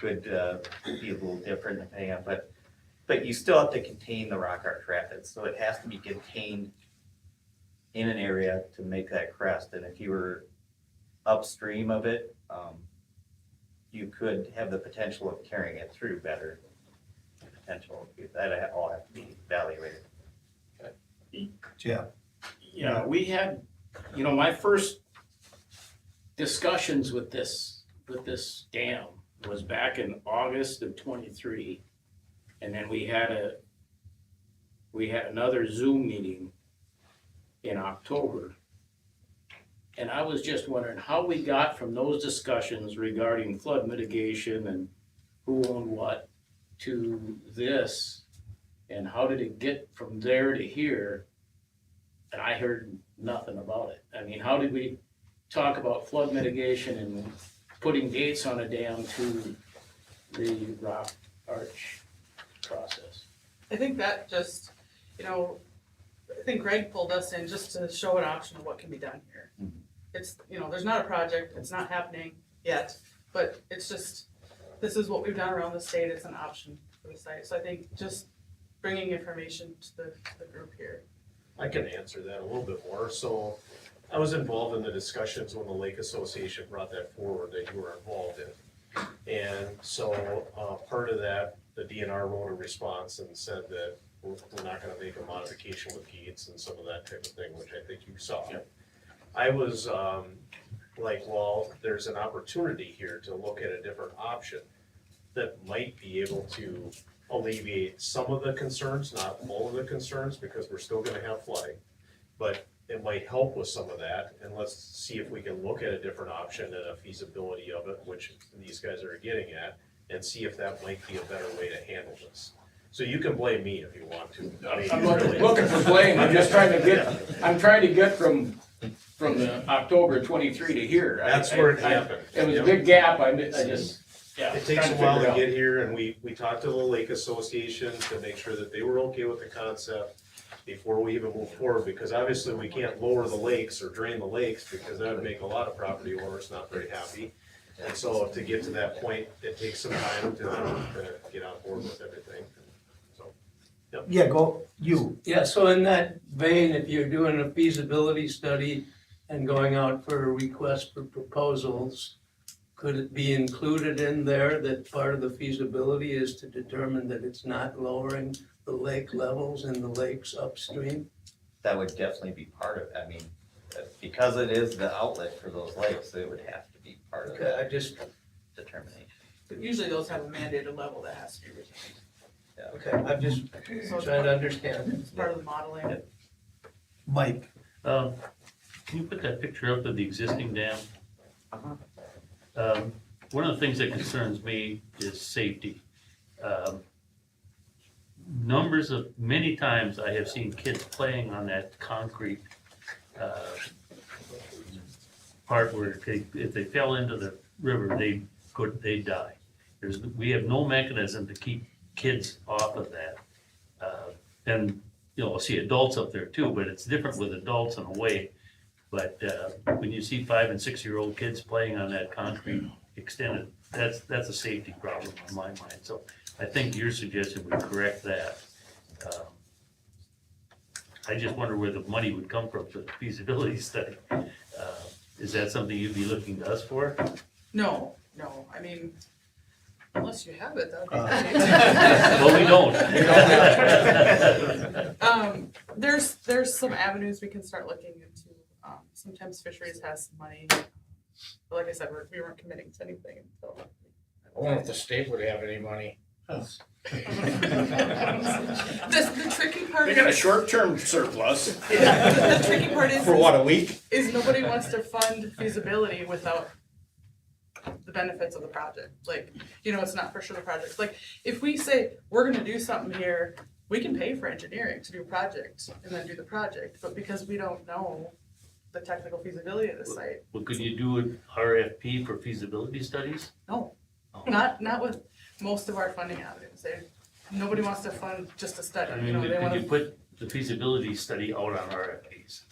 could be a little different depending on, but you still have to contain the rock arch rapids, so it has to be contained in an area to make that crest. And if you were upstream of it, you could have the potential of carrying it through better. Potential, that all have to be evaluated. Yeah. Yeah, we had, my first discussions with this dam was back in August of 23. And then we had another Zoom meeting in October. And I was just wondering how we got from those discussions regarding flood mitigation and who owned what to this, and how did it get from there to here? And I heard nothing about it. I mean, how did we talk about flood mitigation and putting gates on a dam to the rock arch process? I think that just, I think Greg pulled us in just to show an option of what can be done here. It's, there's not a project, it's not happening yet, but it's just, this is what we've done around the state, it's an option for the site. So I think just bringing information to the group here. I can answer that a little bit more. So I was involved in the discussions when the Lake Association brought that forward that you were involved in. And so part of that, the DNR wrote a response and said that we're not gonna make a modification with gates and some of that type of thing, which I think you saw. Yep. I was like, well, there's an opportunity here to look at a different option that might be able to alleviate some of the concerns, not all of the concerns, because we're still gonna have flooding. But it might help with some of that, and let's see if we can look at a different option and a feasibility of it, which these guys are getting at, and see if that might be a better way to handle this. So you can blame me if you want to. I mean, I'm really. looking for blame, I'm trying to get from the October 23 to here. That's where it happened. It was a big gap, I just, yeah. It takes a trying while figure to it get here, and we talked to the Lake Association to make sure that they were okay with the concept before we even move forward, because obviously we can't lower the lakes or drain the lakes, because that would make a lot of property owners not very happy. And so to get to that point, it takes some time to get on board with everything, so. Yeah, go, you. Yeah, so in that vein, if you're doing a feasibility study and going out for a request for proposals, could it be included in there that part of the feasibility is to determine that it's not lowering the lake levels in the lakes upstream? That would definitely be part of it. I mean, because it is the outlet for those lakes, it would have to be part of Okay, that I just, determination. But usually those have a mandated level that has to be retained. Okay, I'm just So trying to understand. it's part of the modeling. Mike, Can you put that picture up of the existing dam? One of the things that concerns me is safety. Many times I have seen kids playing on that concrete part where if they fell into the river, they'd die. We have no mechanism to keep kids off of that. And, I see adults up there too, but it's different with adults in a way. But when you see 5 and 6-year-old kids playing on that concrete extended, that's a safety problem in my mind. So I think your suggestion would correct that. I just wonder where the money would come from for the feasibility study. Is that something you'd be looking to us for? No, I mean, unless you have it, that'd be Well, we don't. great. There's some avenues we can start looking into. Sometimes fisheries has some money. But like I said, we weren't committing to anything until. I wonder if the state would have any money. The tricky part They got a is, short-term surplus. the tricky part is. For what, a week? Is nobody wants to fund feasibility without the benefits of the project. Like, it's not for sure the project. Like, if we say, we're gonna do something here, we can pay for engineering to do a project and then do the project, but because we don't know the technical feasibility of the site, Well, could you do an RFP for feasibility studies? no. Oh. Not with most of our funding avenues. Nobody wants to fund just a study, I they mean, could wanna. you put the feasibility study out on RFPs?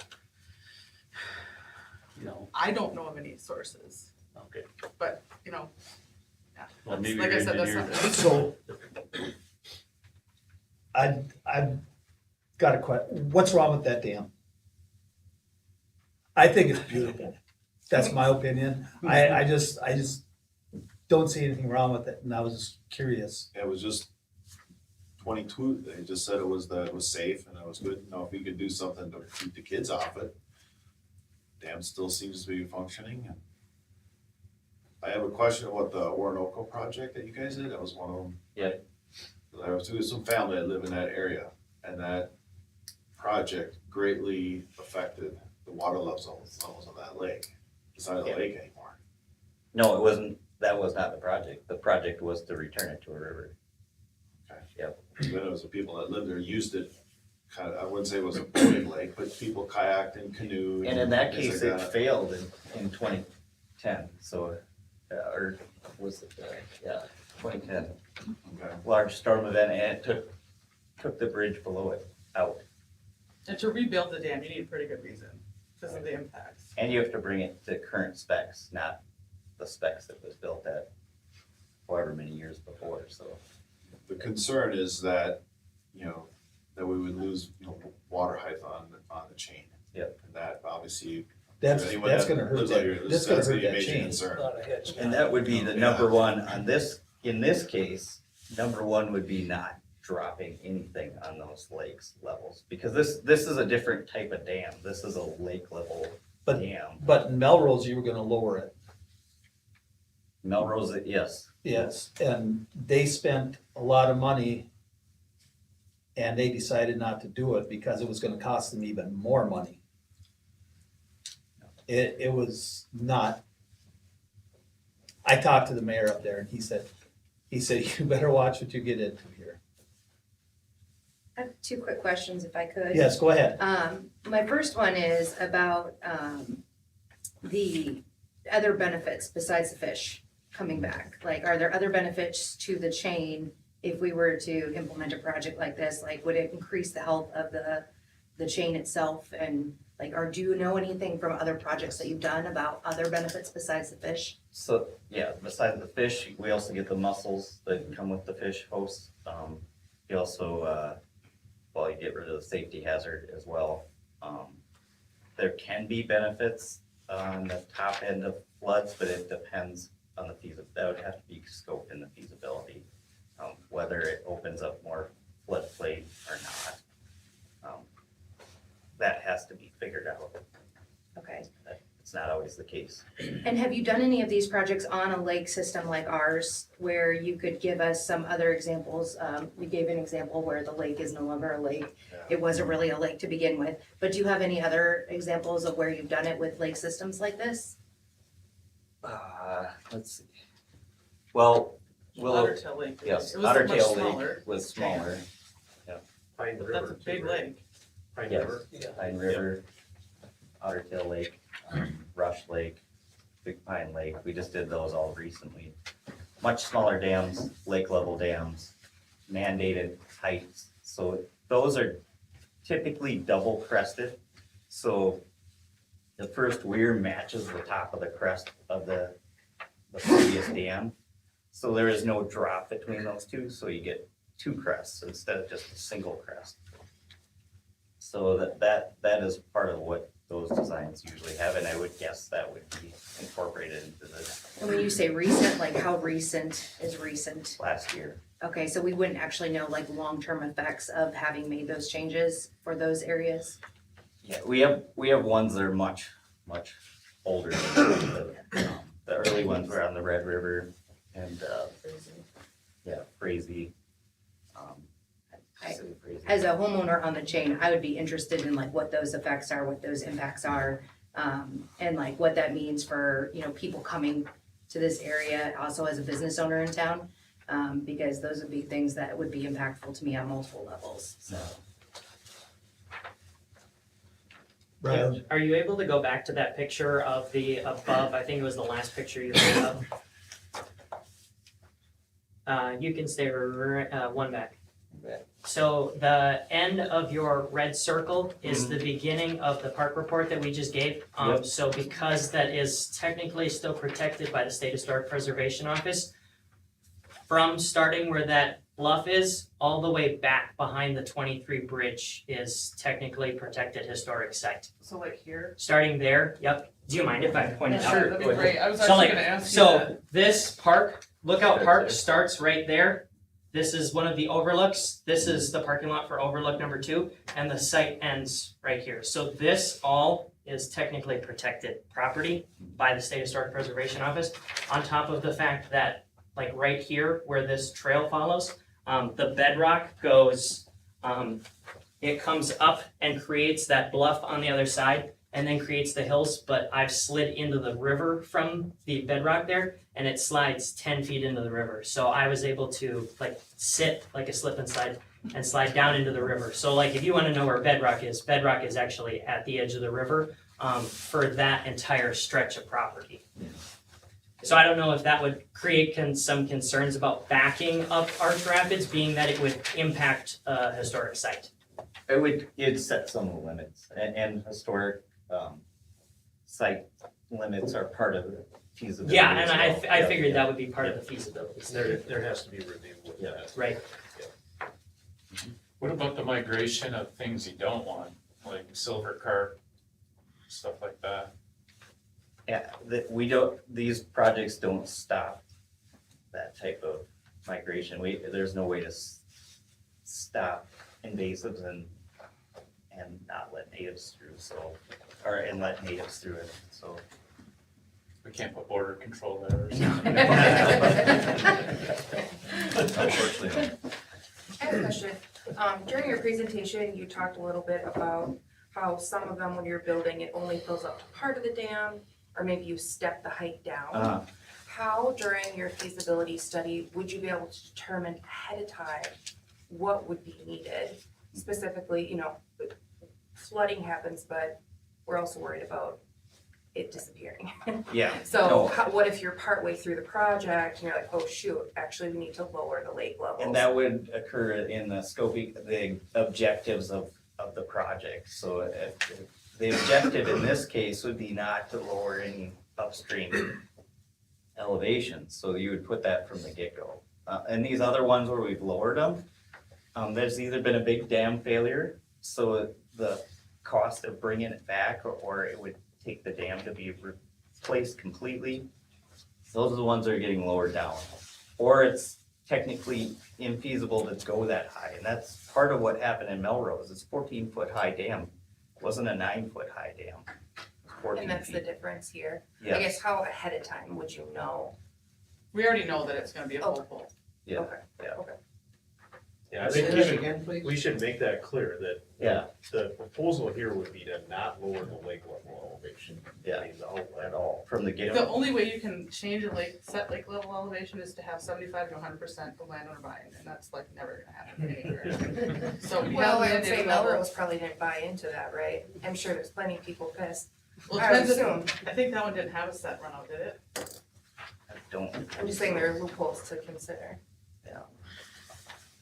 I don't know of any sources, Okay. but, yeah. Well, That's- maybe like I your said, that's engineer- not. so I've got a question. What's wrong with that dam? I think it's beautiful. That's my opinion. I just don't see anything wrong with it, and I was just curious. It was just 22, they just said it was safe and it was good, if we could do something to keep the kids off it. Dam still seems to be functioning, and I have a question about the Orinoco project that you guys did, that was one of them. Yep. There was some family that live in that area, and that project greatly affected the water levels of that lake. It's not a Yeah. lake anymore. No, it wasn't, that was not the project. The project was to return it to a river. But it was the people that lived there used it, I wouldn't say it was a boating lake, but people kayaked and canoed. And in that things case, like it that. failed in 2010, so, or was it, 2010. Okay. Large storm event, and it took the bridge below it out. And to rebuild the dam, you need a pretty good reason, because of the impacts. And you have to bring it to current specs, not the specs that was built at however many years before, so. The concern is that, that we would lose, water height on the chain. Yep. And that obviously. That's anyone gonna that hurt lives that, out here, that's gonna that's hurt a that major chain. concern. And that would be the number one on this, in this case, number one would be not dropping anything on those lakes levels. Because this is a different type of dam. This is a lake level But- dam. But in Melrose, you were gonna lower it. Melrose, yes. Yes, and they spent a lot of money and they decided not to do it because it was gonna cost them even more money. It was not. I talked to the mayor up there and he said, you better watch what you get into here. I have two quick questions if I could. Yes, go ahead. My first one is about the other benefits besides the fish coming back. Like, are there other benefits to the chain if we were to implement a project like this? Like, would it increase the health of the chain itself? And like, or do you know anything from other projects that you've done about other benefits besides the fish? So, yeah, besides the fish, we also get the mussels that come with the fish hosts. You also, you get rid of the safety hazard as well. There can be benefits on the top end of floods, but it depends on the feasibility. That would have to be scoped in the feasibility, whether it opens up more floodplain or not. That has to be figured out. Okay. It's it's not always the case. And have you done any of these projects on a lake system like ours, where you could give us some other examples? You gave an example where the lake is no longer a lake. It wasn't really a lake to begin with, but do you have any other examples of where you've done it with lake systems like this? Let's see. Well, Otter Tail Lake. yes, It was Otter much Tail smaller. Lake was smaller. Pine But that's a big lake. Pine Yes, River. Pine River, Otter Tail Lake, Rush Lake, Big Pine Lake, we just did those all recently. Much smaller dams, lake level dams, mandated heights, so those are typically double crested. So the first weir matches the top of the crest of the previous dam. So there is no drop between those two, so you get two crests instead of just a single crest. So that is part of what those designs usually have, and I would guess that would be incorporated into this And when you say recent, like how recent is recent? last year. Okay, so we wouldn't actually know like long-term effects of having made those changes for those areas? Yeah, we have ones that are much older. The early ones were on the Red River and Frazee. Frazee. As a homeowner on the chain, I would be interested in like what those effects are, what those impacts are, and like what that means for, you know, people coming to this area, also as a business owner in town, because those would be things that would be impactful to me on multiple levels, so. Brian? Are you able to go back to that picture of the above? I think it was the last picture you put up. You can stay one back. Okay. So the end of your red circle is the beginning of the park report that we just gave. Yep. So because that is technically still protected by the State Historic Preservation Office, from starting where that bluff is, all the way back behind the 23 bridge is technically protected historic site. So like here. Starting there, yep. Do you mind if I point it out? That'd be great. I was So actually like, gonna ask you so that. this park, Lookout Park starts right there. This is one of the overlooks. This is the parking lot for overlook number 2, and the site ends right here. So this all is technically protected property by the State Historic Preservation Office, on top of the fact that, like right here where this trail follows, the bedrock goes, it comes up and creates that bluff on the other side, and then creates the hills, but I've slid into the river from the bedrock there, and it slides 10 feet into the river. So I was able to like sit like a slip and slide down into the river. So like if you wanna know where bedrock is actually at the edge of the river, for that entire stretch of property. So I don't know if that would create some concerns about backing up Arch Rapids, being that it would impact a historic site. It'd set some of the limits, and historic site limits are part of the feasibility. Yeah, and as well. I figured that would be part of the feasibility study. There has to be review with that. Right. What about the migration of things you don't want, like silver carp, stuff like that? Yeah, these projects don't stop that type of migration. There's no way to stop invasives and not let natives through, and let natives through it, so. We can't put border control there or something. Unfortunately. I have a question. During your presentation, you talked a little bit about how some of them, when you're building, it only fills up to part of the dam, or maybe you step the height down. How, during your feasibility study, would you be able to determine ahead of time what would be needed? Specifically, you know, flooding happens, but we're also worried about it disappearing. Yeah. So what if you're partway through the project and you're like, oh shoot, actually we need to lower the lake levels? And that would occur in the scoping, the objectives of the project. So if the objective in this case would be not to lower any upstream elevation. So you would put that from the get-go. And these other ones where we've lowered them, there's either been a big dam failure, so the cost of bringing it back, or it would take the dam to be replaced completely. Those are the ones that are getting lowered down. Or it's technically infeasible to go that high, and that's part of what happened in Melrose. It's a 14-foot high dam. It wasn't a 9-foot high dam. 14 And that's the feet. difference here. I Yes, guess how ahead of time would you know? We already know that it's gonna be a full pole. yeah, Okay. Yeah, I think we should make that clear that yeah, the proposal here would be to not lower the lake level elevation. Yeah. At all, from the get The go. only way you can change a set lake level elevation is to have 75 to 100% of landowner buy-in, and that's like never gonna happen anywhere. So we Well, have I would say mandated level. Melrose probably didn't buy into that, right? I'm sure there's plenty of people pissed. Well, I would depends if- assume. I think that one didn't have a set run out, did it? I don't, I'm just saying there are loopholes to consider.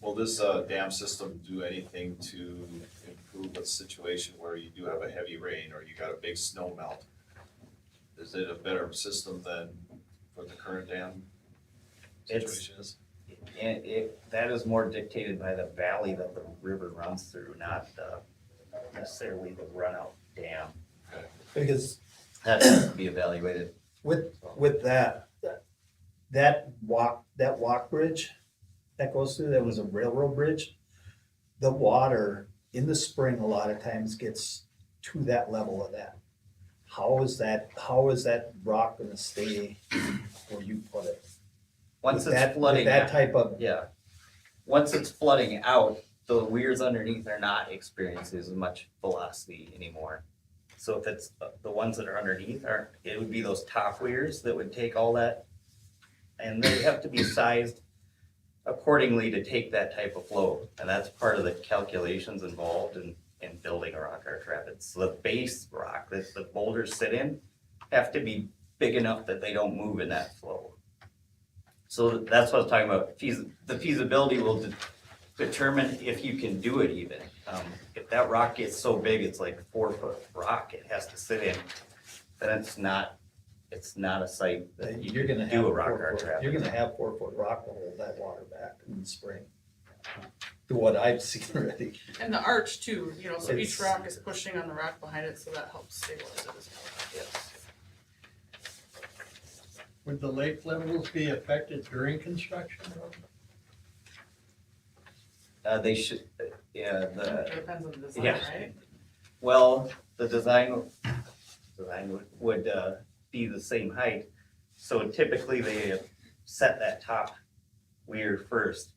Will this dam system do anything to improve a situation where you do have a heavy rain or you got a big snow melt? Is it a better system than what the current dam situation is? that is more dictated by the valley that the river runs through, not necessarily the runout dam. Because That has to be evaluated. with that walk bridge that goes through, that was a railroad bridge. The water in the spring a lot of times gets to that level of that. How is that rock gonna stay where you put it? Once With it's that- flooding. with that type of, Yeah. Once it's flooding out, the weirs underneath are not experiencing as much velocity anymore. So if it's the ones that are underneath it would be those top weirs that would take all that. And they have to be sized accordingly to take that type of flow. And that's part of the calculations involved in building a rock arch rapid. So the base rock that the boulders sit in have to be big enough that they don't move in that flow. So that's what I was talking about. The feasibility will determine if you can do it even. If that rock gets so big, it's like 4-foot rock, it has to sit in, then it's not a site that you you're gonna can have do a rock arch rapid. You're gonna have 4-foot rock to hold that water back in the spring. To what I've seen already. And the arch too, so each It's- rock is pushing on the rock behind it, so that helps stabilize it as well. Yes. Would the lake levels be affected during construction? They should, yeah, It depends on the design, yeah. right? well, the design would be the same height. So typically they set that top weir first,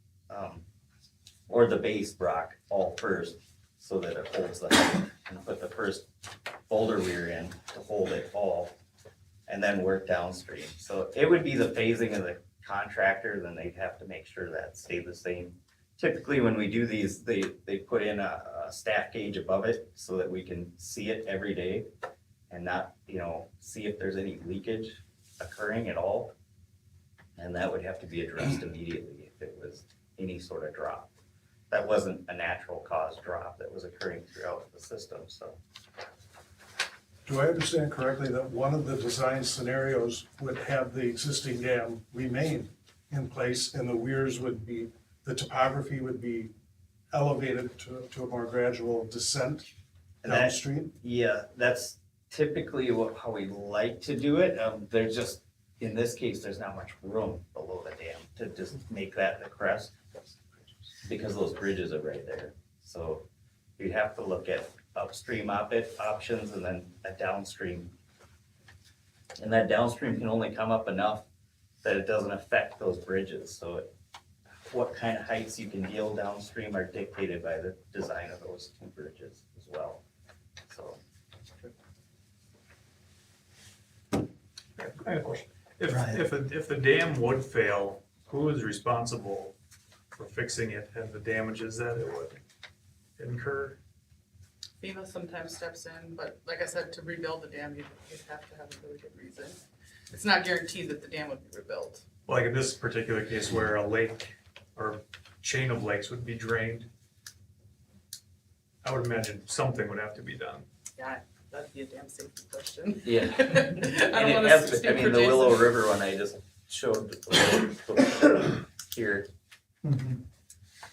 or the base rock all first, so that it holds the height, and put the first boulder weir in to hold it all, and then work downstream. So it would be the phasing of the contractor, then they'd have to make sure that stayed the same. Typically, when we do these, they put in a staff gauge above it so that we can see it every day and not, see if there's any leakage occurring at all. And that would have to be addressed immediately if it was any sort of drop. That wasn't a natural cause drop that was occurring throughout the system, so. Do I understand correctly that one of the design scenarios would have the existing dam remain in place and the weirs would be, the topography would be elevated to a more gradual descent And that- downstream? Yeah, that's typically how we like to do it. There's just, in this case, there's not much room below the dam to just make that the crest, because those bridges are right there. So you have to look at upstream options and then a downstream. And that downstream can only come up enough that it doesn't affect those bridges. So what kind of heights you can deal downstream are dictated by the design of those two bridges as well, so. I have a question. If, Right. if the dam would fail, who is responsible for fixing it and the damages that it would incur? FEMA sometimes steps in, but like I said, to rebuild the dam, you'd have to have a really good reason. It's not guaranteed that the dam would be rebuilt. Like in this particular case where a lake or chain of lakes would be drained, I would imagine something would have to be done. Yeah, that'd be a damn safety question. Yeah. I And don't it wanna has, speak I for mean, the Willow Jason. River one I just showed here,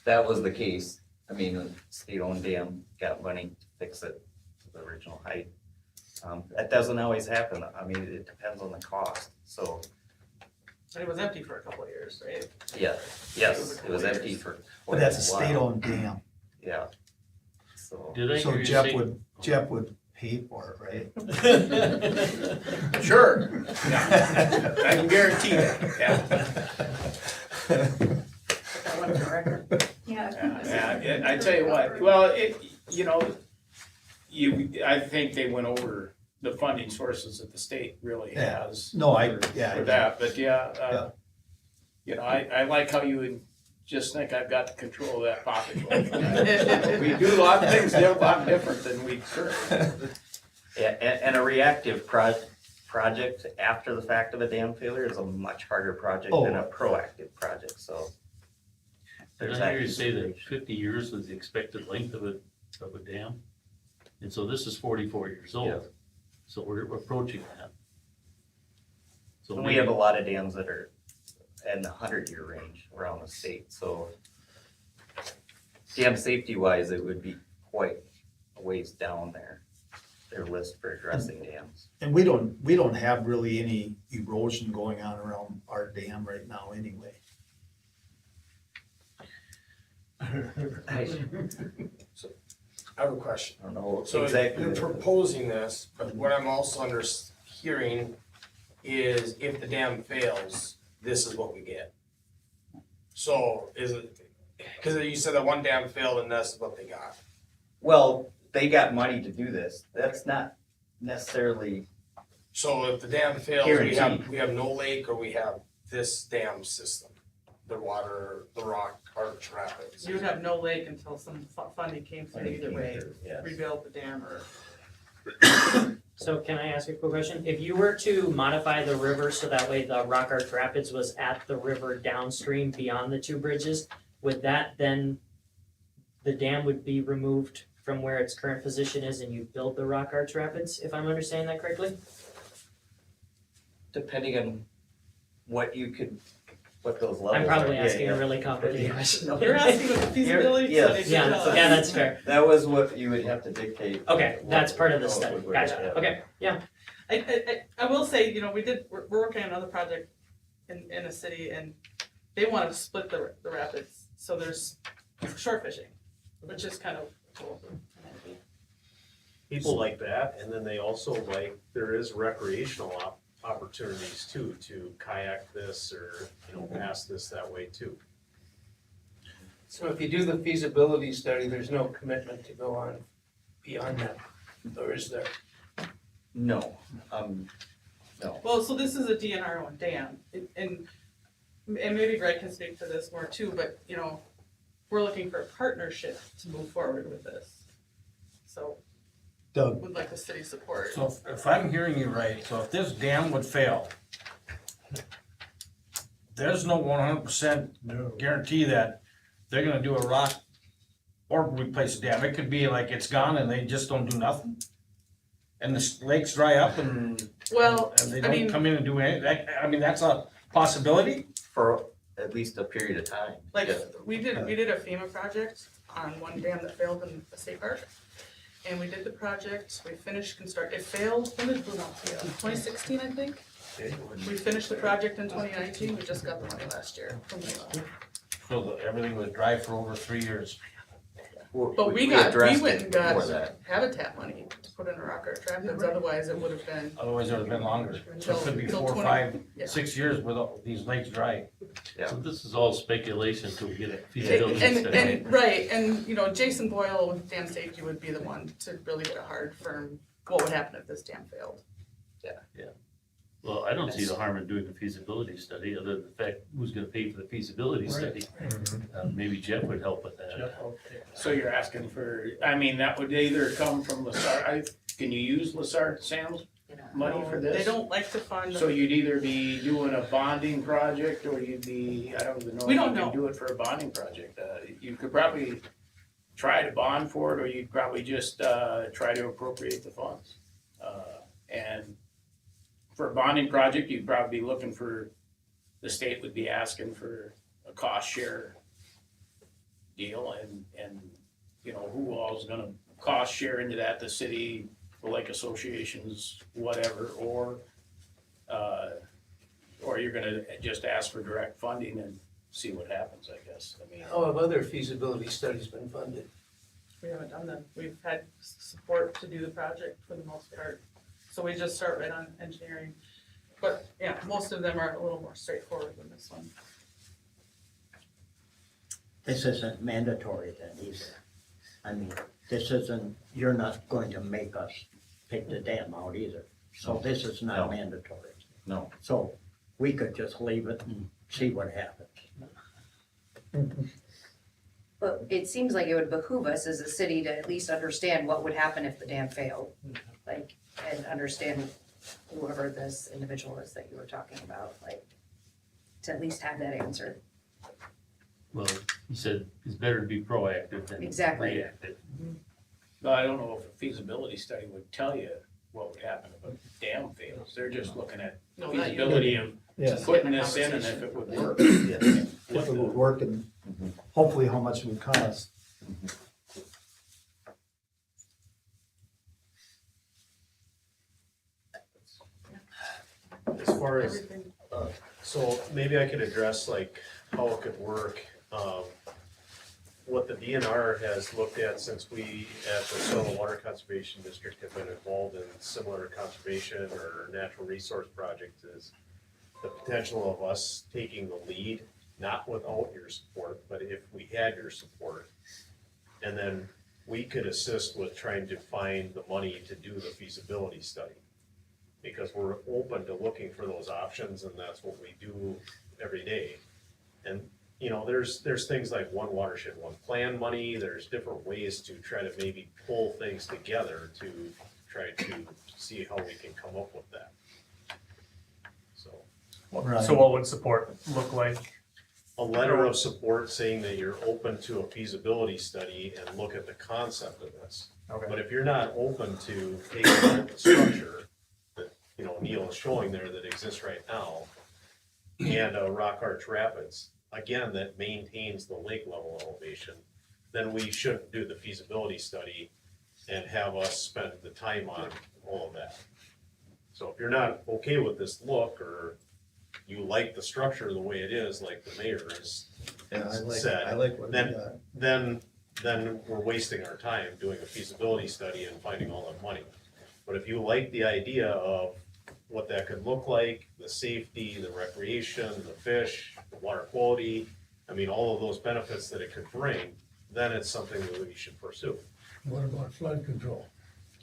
that was the case. I mean, the state-owned dam got money to fix it to the original height. That doesn't always happen. I mean, it depends on the cost, so, And it was empty for a couple of years, right? yeah, yes, it was empty for quite But that's a while. state-owned dam. Yeah, so, Did I So hear you Jeff say? would pay for it, right? Sure. Yeah. I can guarantee that, yeah. That one for record. Yeah, I tell you what, well, I think they went over the funding sources that the state really Yeah. has. No, For that, but I like how you would just think I've got the control of that pocketbook. We do a lot of things a lot different than we currently. Yeah, and a reactive project after the fact of a dam failure is a much harder project than a proactive project, so. Did I hear you say that 50 years was the expected length of a dam? And so this is 44 years old. Yeah. So we're approaching that. So We have a lot of dams that are in the 100-year range around the state, so dam safety wise, it would be quite a ways down there, their list for addressing dams. And we don't have really any erosion going on around our dam right now anyway. I have a question. I don't know So exactly. you're proposing this, but what I'm also hearing is if the dam fails, this is what we get. So is it, because you said that one dam failed and that's what they got. Well, they got money to do this. That's not necessarily. So if the dam fails, we have no lake or we have this dam system, the rock arch rapids. You would have no lake until some funding came through either way, rebuild the dam or. So can I ask a quick question? If you were to modify the river so that way the Rock Arch Rapids was at the river downstream beyond the two bridges, would that then, the dam would be removed from where its current position is and you build the Rock Arch Rapids, if I'm understanding that correctly? Depending on what those levels are. I'm probably asking a really complicated question. You're asking what the feasibility study should tell us. Yeah, that's fair. That was what you would have to dictate. Okay, that's part of the study, gotcha, okay, yeah. I will say, we're working on another project in a city and they wanted to split the rapids, so there's shore fishing, which is kind of cool. People like that, and then they also there is recreational opportunities too, to kayak this or, pass this that way too. So if you do the feasibility study, there's no commitment to go on beyond that, or is there? No, no. Well, so this is a DNR one dam, and maybe Greg can speak to this more too, but, we're looking for a partnership to move forward with this. So, Doug. would like the city support. So if I'm hearing you right, so if this dam would fail, there's no 100% guarantee that they're gonna do a rock or replace the dam. It could be like it's gone and they just don't do nothing. And the lakes dry up and they don't come in and do anything. That's a possibility. For at least a period of time. Like, we did a FEMA project on one dam that failed in the state park. And we did the project, we finished it failed, when did Blue Mountain fail? 2016, I think? We finished the project in 2019, we just got the money last year from FEMA. So everything was dry for over 3 years. But we went and got habitat money to put in a rock art rapids, otherwise it would have been. Otherwise it would have been longer. So it could be 4, 5, 6 years with these lakes dry. So this is all speculation until we get a feasibility study. And right, and Jason Boyle with dam safety would be the one to really get a hard firm, what would happen if this dam failed? Yeah. Well, I don't see the harm in doing a feasibility study, other than the fact who's gonna pay for the feasibility study. Maybe Jeff would help with that. So you're asking for, that would either come from Lessard, can you use Lessard Sam's money for this? They don't like to fund. So you'd either be doing a bonding project or you'd be, I don't even know if you can do it for a bonding project. You could probably try to bond for it, or you'd probably just try to appropriate the funds. And for a bonding project, you'd probably be looking for, the state would be asking for a cost share deal and who all is gonna cost share into that, the city, the lake associations, whatever, or you're gonna just ask for direct funding and see what happens, I guess. How have other feasibility studies been funded? we haven't done them. We've had support to do the project for the most part. So we just start right on engineering. But yeah, most of them are a little more straightforward than this one. This isn't mandatory then either. I mean, this isn't, you're not going to make us take the dam out either. So this is not No. mandatory. No. So we could just leave it and see what happens. But it seems like it would behoove us as a city to at least understand what would happen if the dam failed. Like, and understand whoever this individual is that you were talking about, like, to at least have that answer. Well, he said it's better to be proactive than Exactly. reactive. But I don't know if a feasibility study would tell you what would happen if a dam fails. They're just looking at No, not you. feasibility of Yes, putting this in and if it would work. if it would work and hopefully how much it would cost. As far as, Everything. so maybe I could address like how it could work. What the DNR has looked at since we at the Soil and Water Conservation District have been involved in similar conservation or natural resource projects is the potential of us taking the lead, not without your support, but if we had your support. And then we could assist with trying to find the money to do the feasibility study. Because we're open to looking for those options and that's what we do every day. And, you know, there's things like one watershed, one plan money, there's different ways to try to maybe pull things together to try to see how we can come up with that. So, Right. So what would support look like? a letter of support saying that you're open to a feasibility study and look at the concept of this. Okay. But if you're not open to taking out the structure that, you know, Neil is showing there that exists right now, and Rock Arch Rapids, again, that maintains the lake level elevation, then we shouldn't do the feasibility study and have us spend the time on all of that. So if you're not okay with this look, or you like the structure the way it is, like the mayor has said, then we're wasting our time doing a feasibility study and finding all that money. But if you like the idea of what that could look like, the safety, the recreation, the fish, the water quality, I mean, all of those benefits that it could bring, then it's something that we should pursue. What about flood control?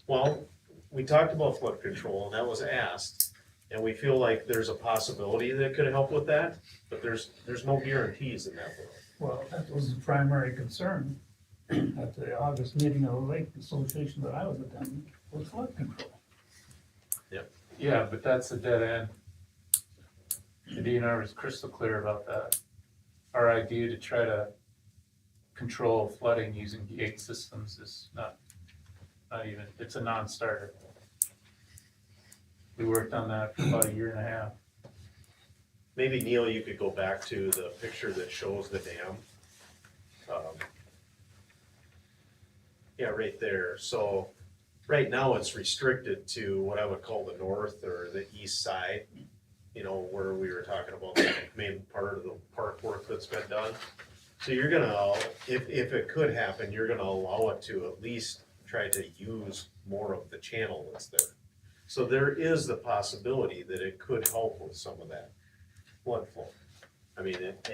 Well, we talked about flood control and that was asked, and we feel like there's a possibility that could help with that, but there's no guarantees in that world. Well, that was the primary concern at the August meeting of the Lake Association that I was attending, was flood control. Yeah, but that's a dead end. The DNR was crystal clear about that. Our idea to try to control flooding using gate systems is not even, it's a non-starter. We worked on that for about a year and a half. Maybe Neil, you could go back to the picture that shows the dam. Yeah, right there. So right now it's restricted to what I would call the north or the east side, you know, where we were talking about the main part of the park work that's been done. So you're gonna, if it could happen, you're gonna allow it to at least try to use more of the channel that's there. So there is the possibility that it could help with some of that flood flow. I mean, it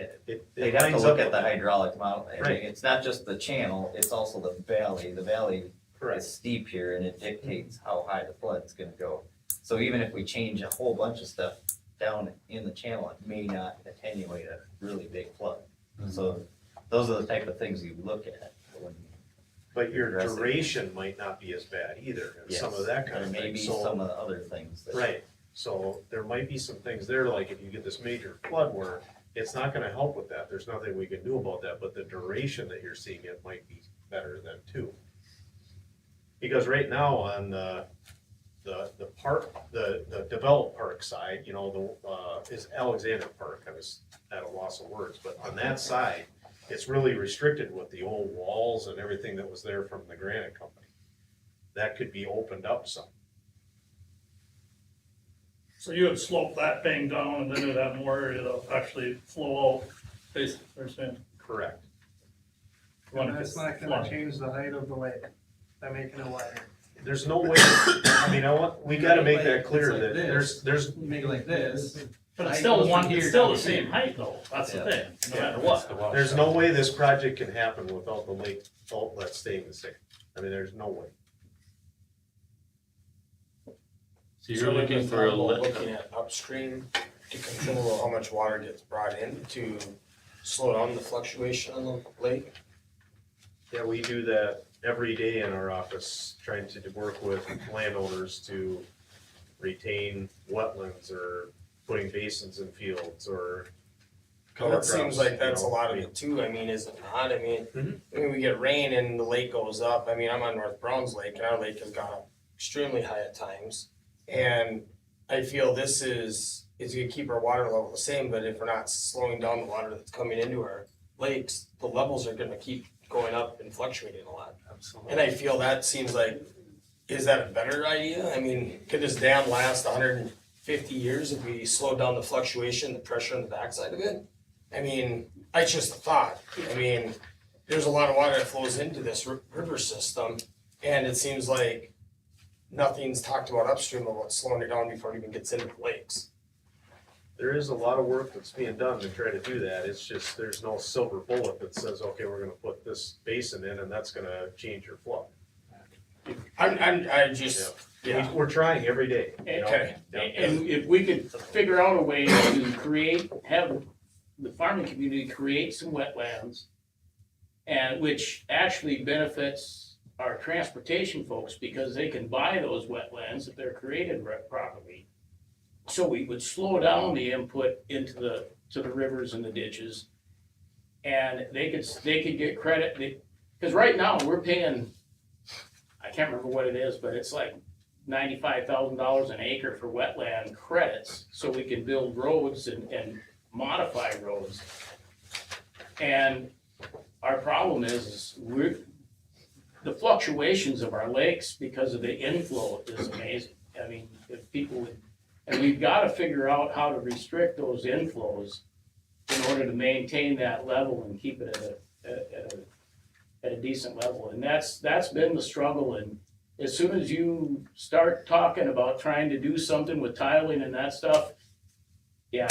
They'd have to lines look up at with the that. hydraulic model. I mean, Right. it's not just the channel, it's also the valley. The valley Correct. is steep here and it dictates how high the flood's gonna go. So even if we change a whole bunch of stuff down in the channel, it may not attenuate a really big flood. So those are the type of things you look at when. But your addressing it. duration might not be as bad either, and some of that kind of There may thing, be so. some of the other things that. Right, so there might be some things there, like if you get this major flood where it's not gonna help with that, there's nothing we can do about that, but the duration that you're seeing it might be better than too. Because right now on the park, the developed park side, you know, is Alexander Park, I was at a loss of words, but on that side, it's really restricted with the old walls and everything that was there from the granite company. That could be opened up some. So you would slope that thing down and then you'd have more area that'll actually flow out, basically, you're saying. Correct. That's not gonna change the height of the lake by making it wider. There's no way, I mean, we gotta make that clear that there's, You make it like this. But it's still it's still the same height though, that's the thing, no matter what. there's no way this project can happen without the lake outlet staying the same. I mean, there's no way. So you're looking for a, Looking at upstream to control how much water gets brought in to slow down the fluctuation on the lake. Yeah, we do that every day in our office, trying to work with landowners to retain wetlands or putting basins in fields or cover That seems crops, like you that's a know. lot of it too, I mean, is it not? Mhm. I mean, we get rain and the lake goes up, I mean, I'm on North Browns Lake and our lake has gone up extremely high at times. And I feel this is gonna keep our water level the same, but if we're not slowing down the water that's coming into our lakes, the levels are gonna keep going up and fluctuating a lot. Absolutely. And I feel that seems like, is that a better idea? I mean, could this dam last 150 years if we slowed down the fluctuation, the pressure on the backside of it? I mean, it's just a thought. I mean, there's a lot of water that flows into this river system, and it seems like nothing's talked about upstream about slowing it down before it even gets into the lakes. There is a lot of work that's being done to try to do that, it's just, there's no silver bullet that says, okay, we're gonna put this basin in and that's gonna change your flow. I just, yeah. We're trying every day, you know? Okay. And if we could figure out a way to have the farming community create some wetlands, and which actually benefits our transportation folks, because they can buy those wetlands if they're created properly. So we would slow down the input into the rivers and the ditches. And they could get credit, because right now we're paying, I can't remember what it is, but it's like $95,000 an acre for wetland credits, so we can build roads and modify roads. And our problem is the fluctuations of our lakes because of the inflow is amazing. I mean, if people would, and we've gotta figure out how to restrict those inflows in order to maintain that level and keep it at a decent level. And that's been the struggle. And as soon as you start talking about trying to do something with tiling and that stuff, yeah,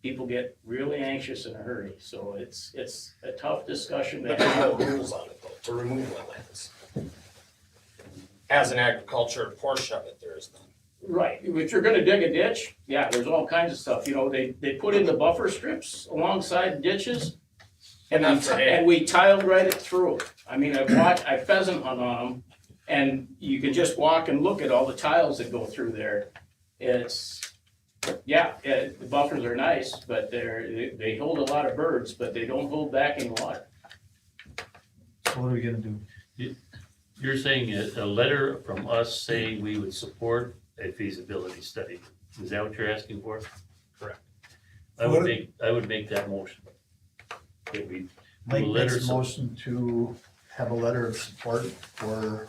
people get really anxious in a hurry. So it's a tough discussion to But there's no have. rules on it though, to remove wetlands. As an agriculture portion of it, there is none. Right, if you're gonna dig a ditch, yeah, there's all kinds of stuff, you know, they put in the buffer strips alongside ditches. And we tiled right through. I mean, I pheasant hunt on them, and you can just walk and look at all the tiles that go through there. The buffers are nice, but they hold a lot of birds, but they don't hold back any water. So what are we gonna do? you're saying a letter from us saying we would support a feasibility study. Is that what you're asking for? Correct. I would make that motion. That we do a Mike letter makes a motion to have a letter of support for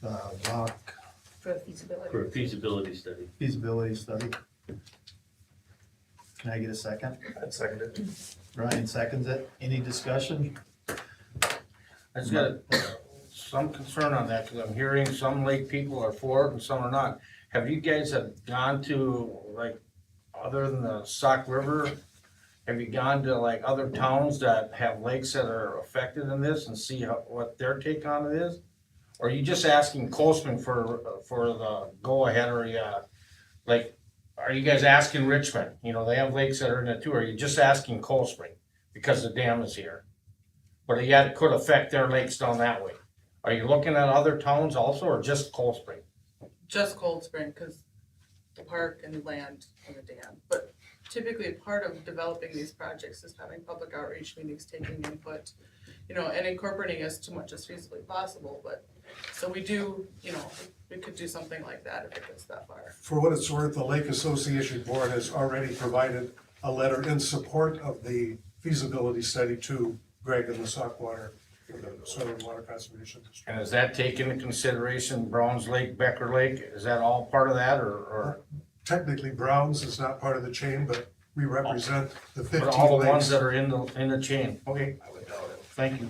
the rock For the feasibility. for a feasibility study. feasibility study. Can I get a second? I'd second it. Ryan seconds it. Any discussion? I just got some concern on that, because I'm hearing some lake people are for it and some are not. Have you guys gone to, like, other than the Sauk River, have you gone to like other towns that have lakes that are affected in this and see what their take on it is? Or are you just asking Coastman for the go-ahead, or like, are you guys asking Richmond? You know, they have lakes that are in it too. Or are you just asking Cold Spring because the dam is here? But yet it could affect their lakes down that way. Are you looking at other towns also, or just Cold Spring? Just Cold Spring, because the park and the land and the dam. But typically, part of developing these projects is having public outreach meetings, taking input, and incorporating as too much as feasibly possible. But, so we do, we could do something like that if it gets that far. For what it's worth, the Lake Association Board has already provided a letter in support of the feasibility study to Greg and the Saukwater, the Southern Water Conservation District. And is that taken into consideration, Browns Lake, Becker Lake? Is that all part of that, or? Technically, Browns is not part of the chain, but we represent the For 15 all the ones lakes. that are in the chain, okay, thank you.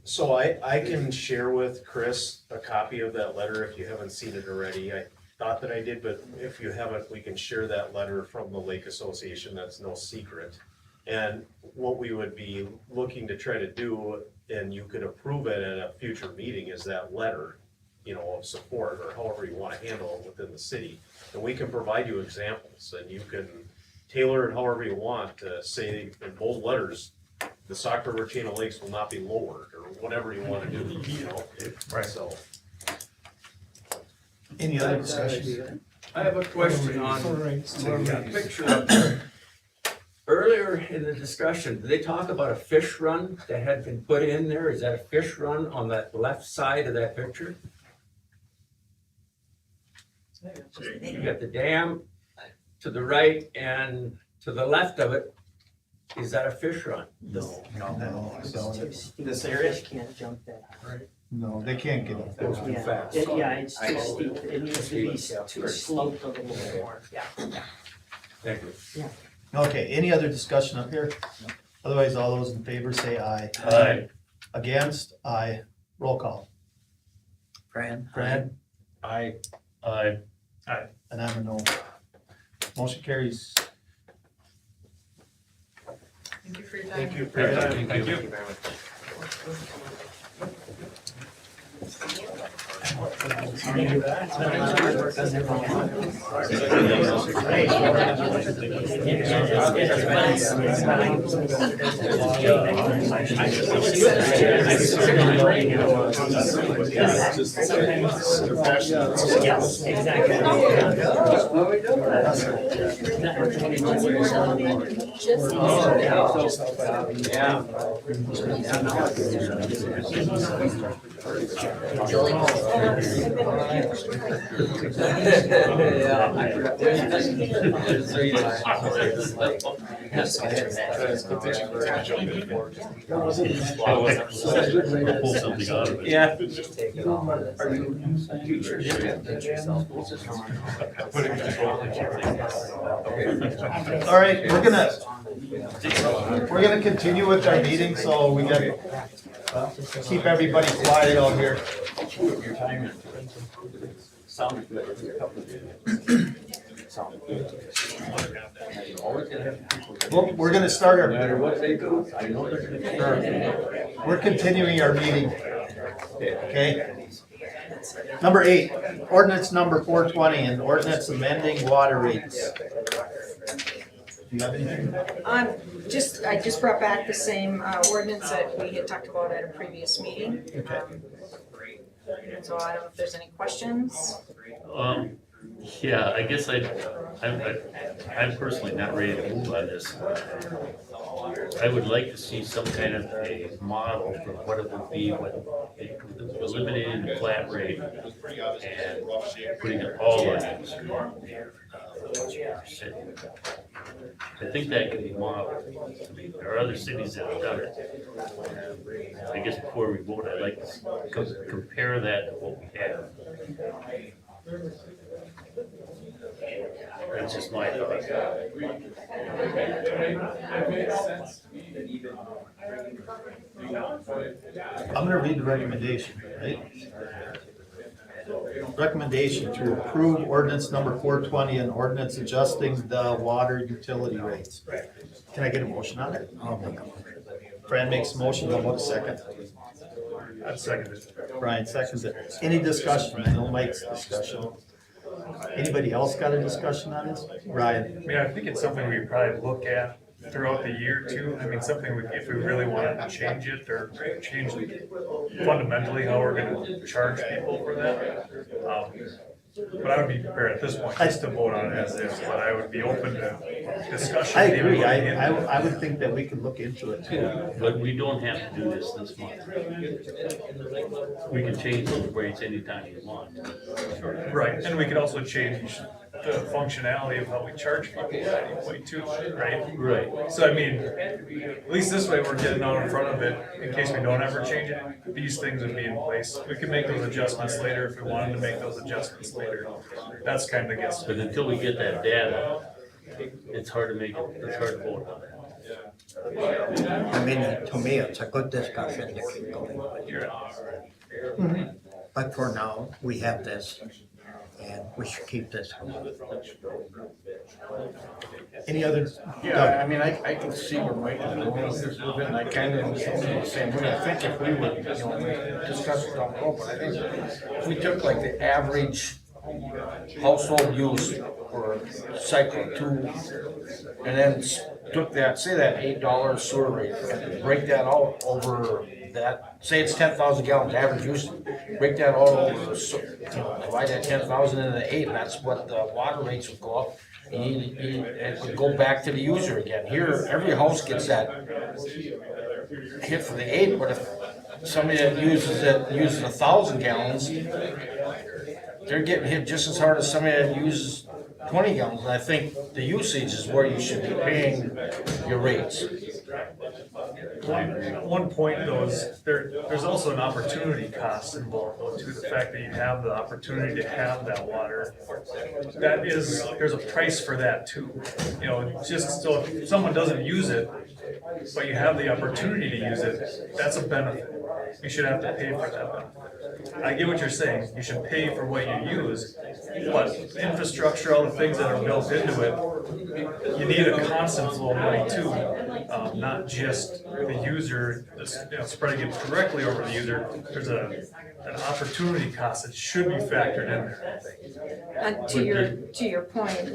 So I can share with Chris a copy of that letter if you haven't seen it already. I thought that I did, but if you haven't, we can share that letter from the Lake Association, that's no secret. And what we would be looking to try to do, and you could approve it at a future meeting, is that letter, you know, of support, or however you wanna handle it within the city. And we can provide you examples, and you can tailor it however you want to say in bold letters, the Sauk River chain of lakes will not be lowered, or whatever you wanna do, you know? Right. So. Any other discussion? I have a question on the picture up there. Earlier in the discussion, did they talk about a fish run that had been put in there? Is that a fish run on that left side of that picture? You got the dam to the right, and to the left of it, is that a fish run? No. This area can't jump that high. No, they can't get up Goes there. too fast. Yeah, it's too steep, it needs to be too sloped a little bit more, yeah. Thank you. Okay, any other discussion up here? Otherwise, all those in favor say aye. Aye. Against, aye. Roll call. Fran? Brad? I, Aye. And I'm a no. Motion carries. Thank you for your time. Thank you for your time. Thank you. very much. Pull something out of it. yeah. All right, we're gonna continue with our meeting, so we gotta keep everybody quiet out here. Well, we're gonna start our, we're continuing our meeting, okay? Number 8, ordinance number 420, and ordinance amending water rates. Do you have anything? I just brought back the same ordinance that we had talked about at a previous meeting. Okay. So I don't know if there's any questions. Yeah, I guess I'm personally not ready to move on this. I would like to see some kind of a model for what it would be when eliminating the flat rate and putting it all on the industry. I think that can be modeled. I mean, there are other cities that have done it. I guess before we vote, I'd like to compare that to what we have. That's just my thought. I'm gonna read the recommendation, right? Recommendation to approve ordinance number 420 and ordinance adjusting the water utility rates. Can I get a motion on it? Fran makes a motion, how about a second? I'd second it. Brian seconds it. Any discussion? I know Mike's discussion. Anybody else got a discussion on this? Ryan? I mean, I think it's something we probably look at throughout the year too. I mean, something if we really wanted to change it or change fundamentally how we're gonna charge people for that. But I would be prepared at this point just to vote on it as is, but I would be open to discussion. I agree, I would think that we could look into it too. But we don't have to do this month. We can change those rates anytime we want. Right, and we could also change the functionality of how we charge people anyway too, right? Right. So I mean, at least this way we're getting out in front of it, in case we don't ever change it, these things would be in place. We could make those adjustments later if we wanted to make those adjustments later. That's kind of the guess. But until we get that data, it's hard to make it, it's hard to vote on that. I mean, to me, it's a good discussion to keep going with. But for now, we have this, and we should keep this going. Any other? Yeah, I mean, I can see where Mike is going with this a little bit, and I kind of am the same way. I think if we would, discuss it down the road, but I think if we took like the average household use for cycle 2, and then took that, say that $8 sewer rate, and break that out over that, say it's 10,000 gallons average use, break that all over, divide that 10,000 into 8, and that's what the water rates would go up. It would go back to the user again. Here, every house gets that hit for the 8, but if somebody that uses 1,000 gallons, they're getting hit just as hard as somebody that uses 20 gallons. And I think the usage is where you should be paying your rates. One point though is there's also an opportunity cost involved though too, the fact that you have the opportunity to have that water. There's a price for that too. You know, just so if someone doesn't use it, but you have the opportunity to use it, that's a benefit. You should have to pay for that benefit. I get what you're saying, you should pay for what you use, but infrastructure, all the things that are built into it, you need a constant flow of money too, not just the user, spreading it directly over the user. There's an opportunity cost that should be factored in there. And to your point,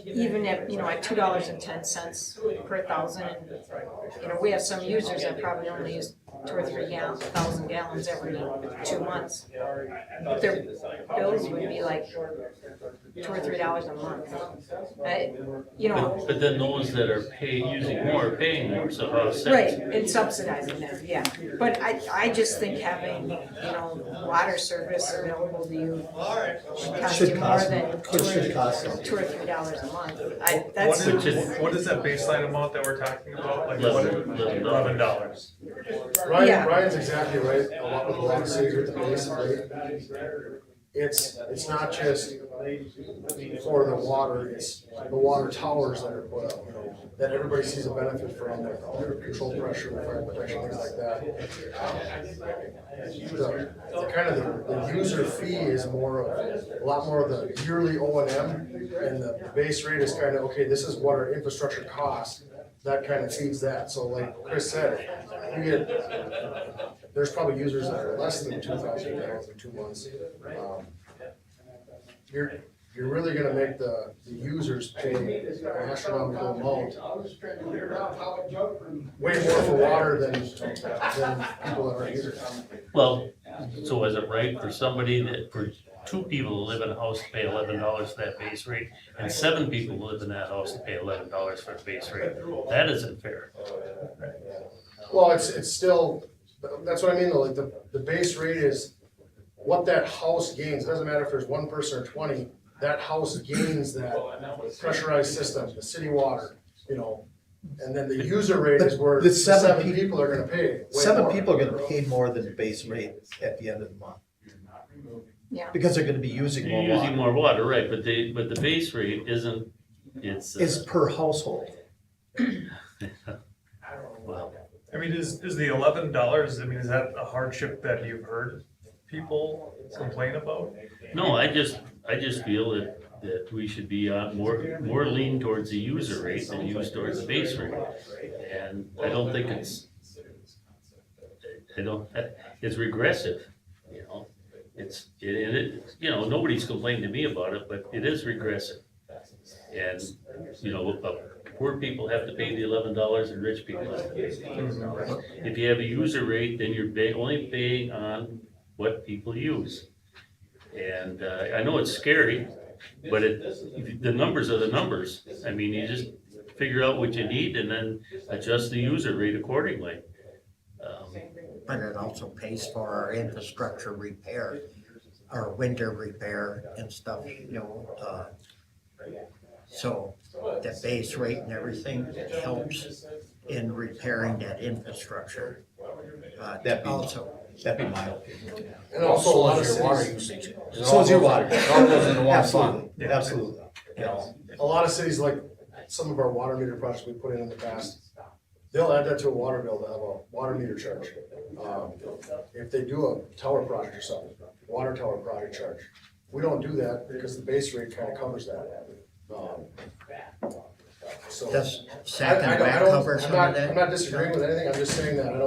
even at, at $2.10 per thousand, we have some users that probably only use 2 or 3 thousand gallons every 2 months. Their bills would be like $2 or $3 a month. But then those that are using more are paying more, so how is that? Right, and subsidizing them, yeah. But I just think having, water service available to you should cost you more than $2 or $3 a month. What is that baseline amount that we're talking about? Like $11. Ryan's exactly right. A lot of cities with the base rate. It's not just for the water, it's the water towers that are put up, that everybody sees a benefit from, their control pressure, fire protection, things like that. The user fee is a lot more of the yearly O&M, and the base rate is kind of, okay, this is what our infrastructure costs. That kind of feeds that. So like Chris said, there's probably users that are less than 2,000 gallons in 2 months. You're really gonna make the users pay an astronomical amount, way more for water than people that are users. Well, so is it right for somebody for 2 people to live in a house to pay $11 for that base rate, and 7 people to live in that house to pay $11 for the base rate? That isn't fair. Well, it's still, that's what I mean though, like the base rate is what that house gains. It doesn't matter if there's 1 person or 20, that house gains that pressurized system, the city water, and then the user rate is where the 7 people are gonna pay. 7 people are gonna pay more than the base rate at the end of the month. Yeah. Because they're gonna be using more You're water. using more water, right, but the base rate isn't, Is per household. Well, I mean, is the $11, is that a hardship that you've heard people complain about? no, I just feel that we should be more lean towards the user rate than use towards the base rate. And I don't think it's regressive, nobody's complained to me about it, but it is regressive. And, poor people have to pay the $11 and rich people have to pay. If you have a user rate, then you're only paying on what people use. And I know it's scary, but the numbers are the numbers. I mean, you just figure out what you need and then adjust the user rate accordingly. But it also pays for our infrastructure repair. our winter repair and stuff, you know, so the base rate and everything helps in repairing that infrastructure. That'd be- Also, That'd be my opinion. And also a lot of So is your water cities, usage. So is your water. It all goes into one fund. Absolutely, absolutely. You know, a lot of cities, like some of our water meter projects we put in the past, they'll add that to a water bill, they'll have a water meter charge. If they do a tower project or something, water tower project charge. We don't do that because the base rate kind of covers that. So. does Sac I and don't- Back I don't- cover some of that? I'm not disagreeing with anything, I'm just saying that I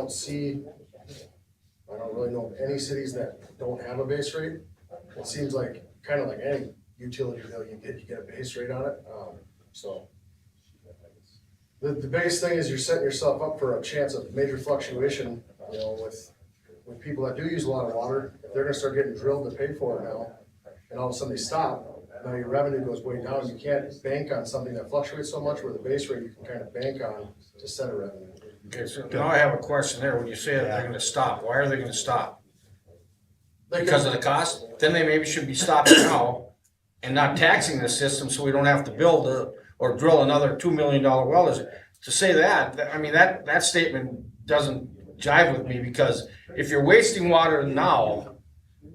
don't really know of any cities that don't have a base rate. It seems like, kind of like any utility bill you get a base rate on it, so. The biggest thing is you're setting yourself up for a chance of major fluctuation, you know, with people that do use a lot of water. If they're gonna start getting drilled to pay for it now, and all of a sudden they stop, now your revenue goes way down. You can't bank on something that fluctuates so much, where the base rate you can kind of bank on to set a revenue. okay, so now I have a question there. When you say that they're gonna stop, why are they gonna stop? Because of the cost? Then they maybe should be stopping now and not taxing the system so we don't have to build or drill another $2 million well. To say that, I mean, that statement doesn't jive with me, because if you're wasting water now,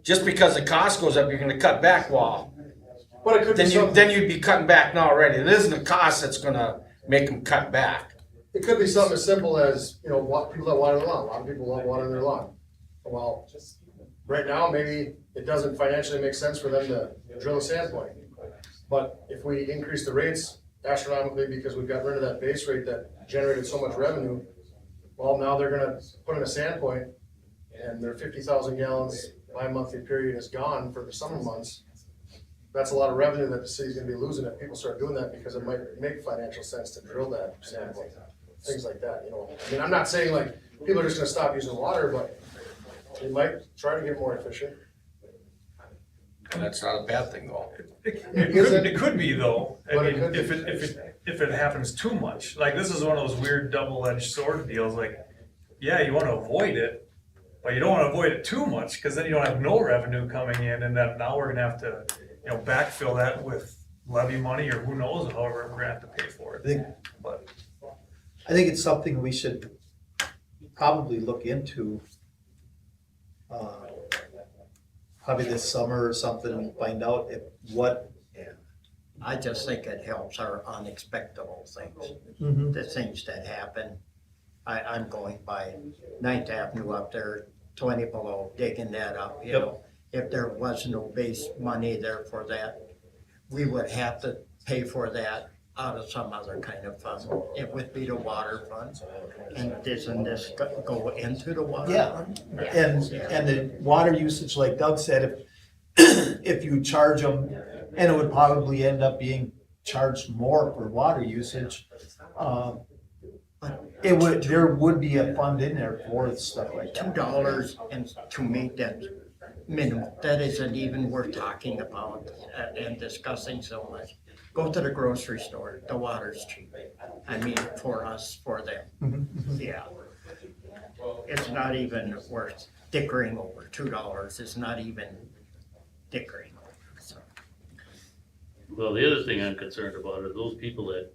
just because the cost goes up, you're gonna cut back, well, But it could be something. then you'd be cutting back now already. It isn't the cost that's gonna make them cut back. It could be something as simple as, you know, people that water their lawn. A lot of people love watering their lawn. Well, right now, maybe it doesn't financially make sense for them to drill a sand point. But if we increase the rates astronomically because we've got rid of that base rate that generated so much revenue, well, now they're gonna put in a sand point and their 50,000 gallons bi-monthly period is gone for the summer months. That's a lot of revenue that the city's gonna be losing if people start doing that, because it might make financial sense to drill that sand point. Things like that, you know. I mean, I'm not saying like people are just gonna stop using water, but they might try to get more efficient. And that's not a bad thing though. It could be though, I But it mean, could be. if it happens too much, like this is one of those weird double-edged sword deals, like, yeah, you wanna avoid it, but you don't wanna avoid it too much, cause then you don't have no revenue coming in, and then now we're gonna have to, you know, backfill that with levy money, or who knows, however, we're gonna have to pay for it. I think it's something we should probably look into. Probably this summer or something, and find out I just think it helps our unexpected things, Mhm. the things that happen. I'm going by 9th Avenue up there, 20 below, digging that up, you Yep. know. If there was no base money there for that, we would have to pay for that out of some other kind of fund. It would be the water fund. And doesn't this go into the water Yeah. fund? And the water usage, like Doug said, if you charge them, and it would probably end up being charged more for water usage, there would be a fund in there for stuff like that. $2 and to make that minimal, that isn't even worth talking about and discussing so much. Go to the grocery store, the water's cheap. I mean, for us, for them, yeah. It's not even worth dickering over, $2 is not even dickering over, so. Well, the other thing I'm concerned about are those people that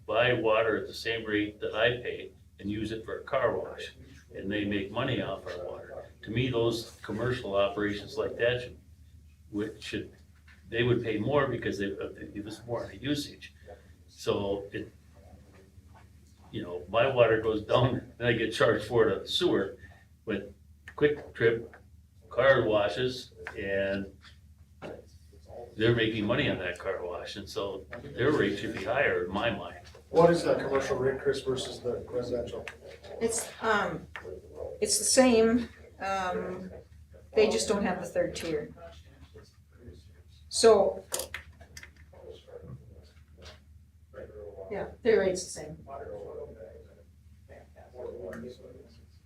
buy water at the same rate that I pay and use it for a car wash, and they make money off our water. To me, those commercial operations like that they would pay more because it was more in the usage. So my water goes down and I get charged for it at the sewer, but Quick Trip car washes, and they're making money on that car wash, and so their rate should be higher in my mind. What is that commercial rate, Chris, versus the residential? It's the same, they just don't have the third tier. So, yeah, their rate's the same.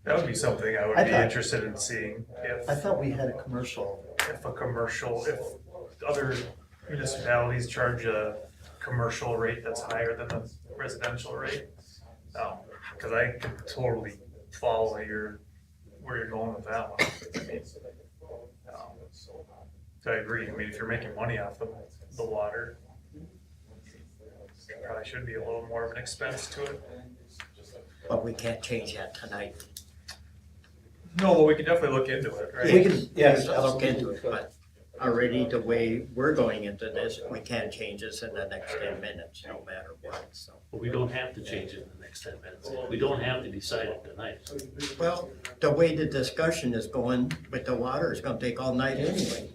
That would be something I would I be thought- interested in seeing, I thought we had a commercial. if other municipalities charge a commercial rate that's higher than the residential rate. Cause I could totally follow where you're going with that one. I mean, So I agree, I mean, if you're making money off the water, it probably should be a little more of an expense to it. But we can't change that tonight. No, but we can definitely look into it, right? We can, yes, look into it, but already the way we're going into this, we can't change this in the next 10 minutes, no matter what, so. But we don't have to change it in the next 10 minutes. We don't have to decide it tonight. Well, the way the discussion is going with the water is gonna take all night anyway,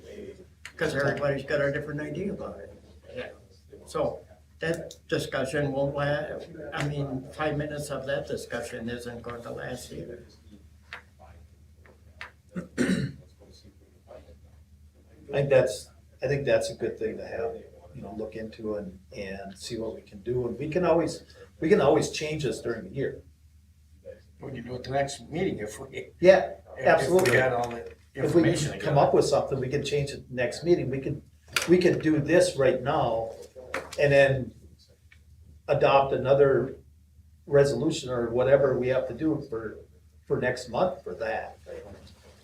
because everybody's got a different idea about it. So that discussion won't last, 5 minutes of that discussion isn't going to last either. I think that's a good thing to have, look into and see what we can do. And we can always change this during the year. We can do it the next meeting if we. Yeah, if absolutely. we had all the If we information can again. come up with something, we can change it next meeting. We can do this right now and then adopt another resolution or whatever we have to do for next month for that.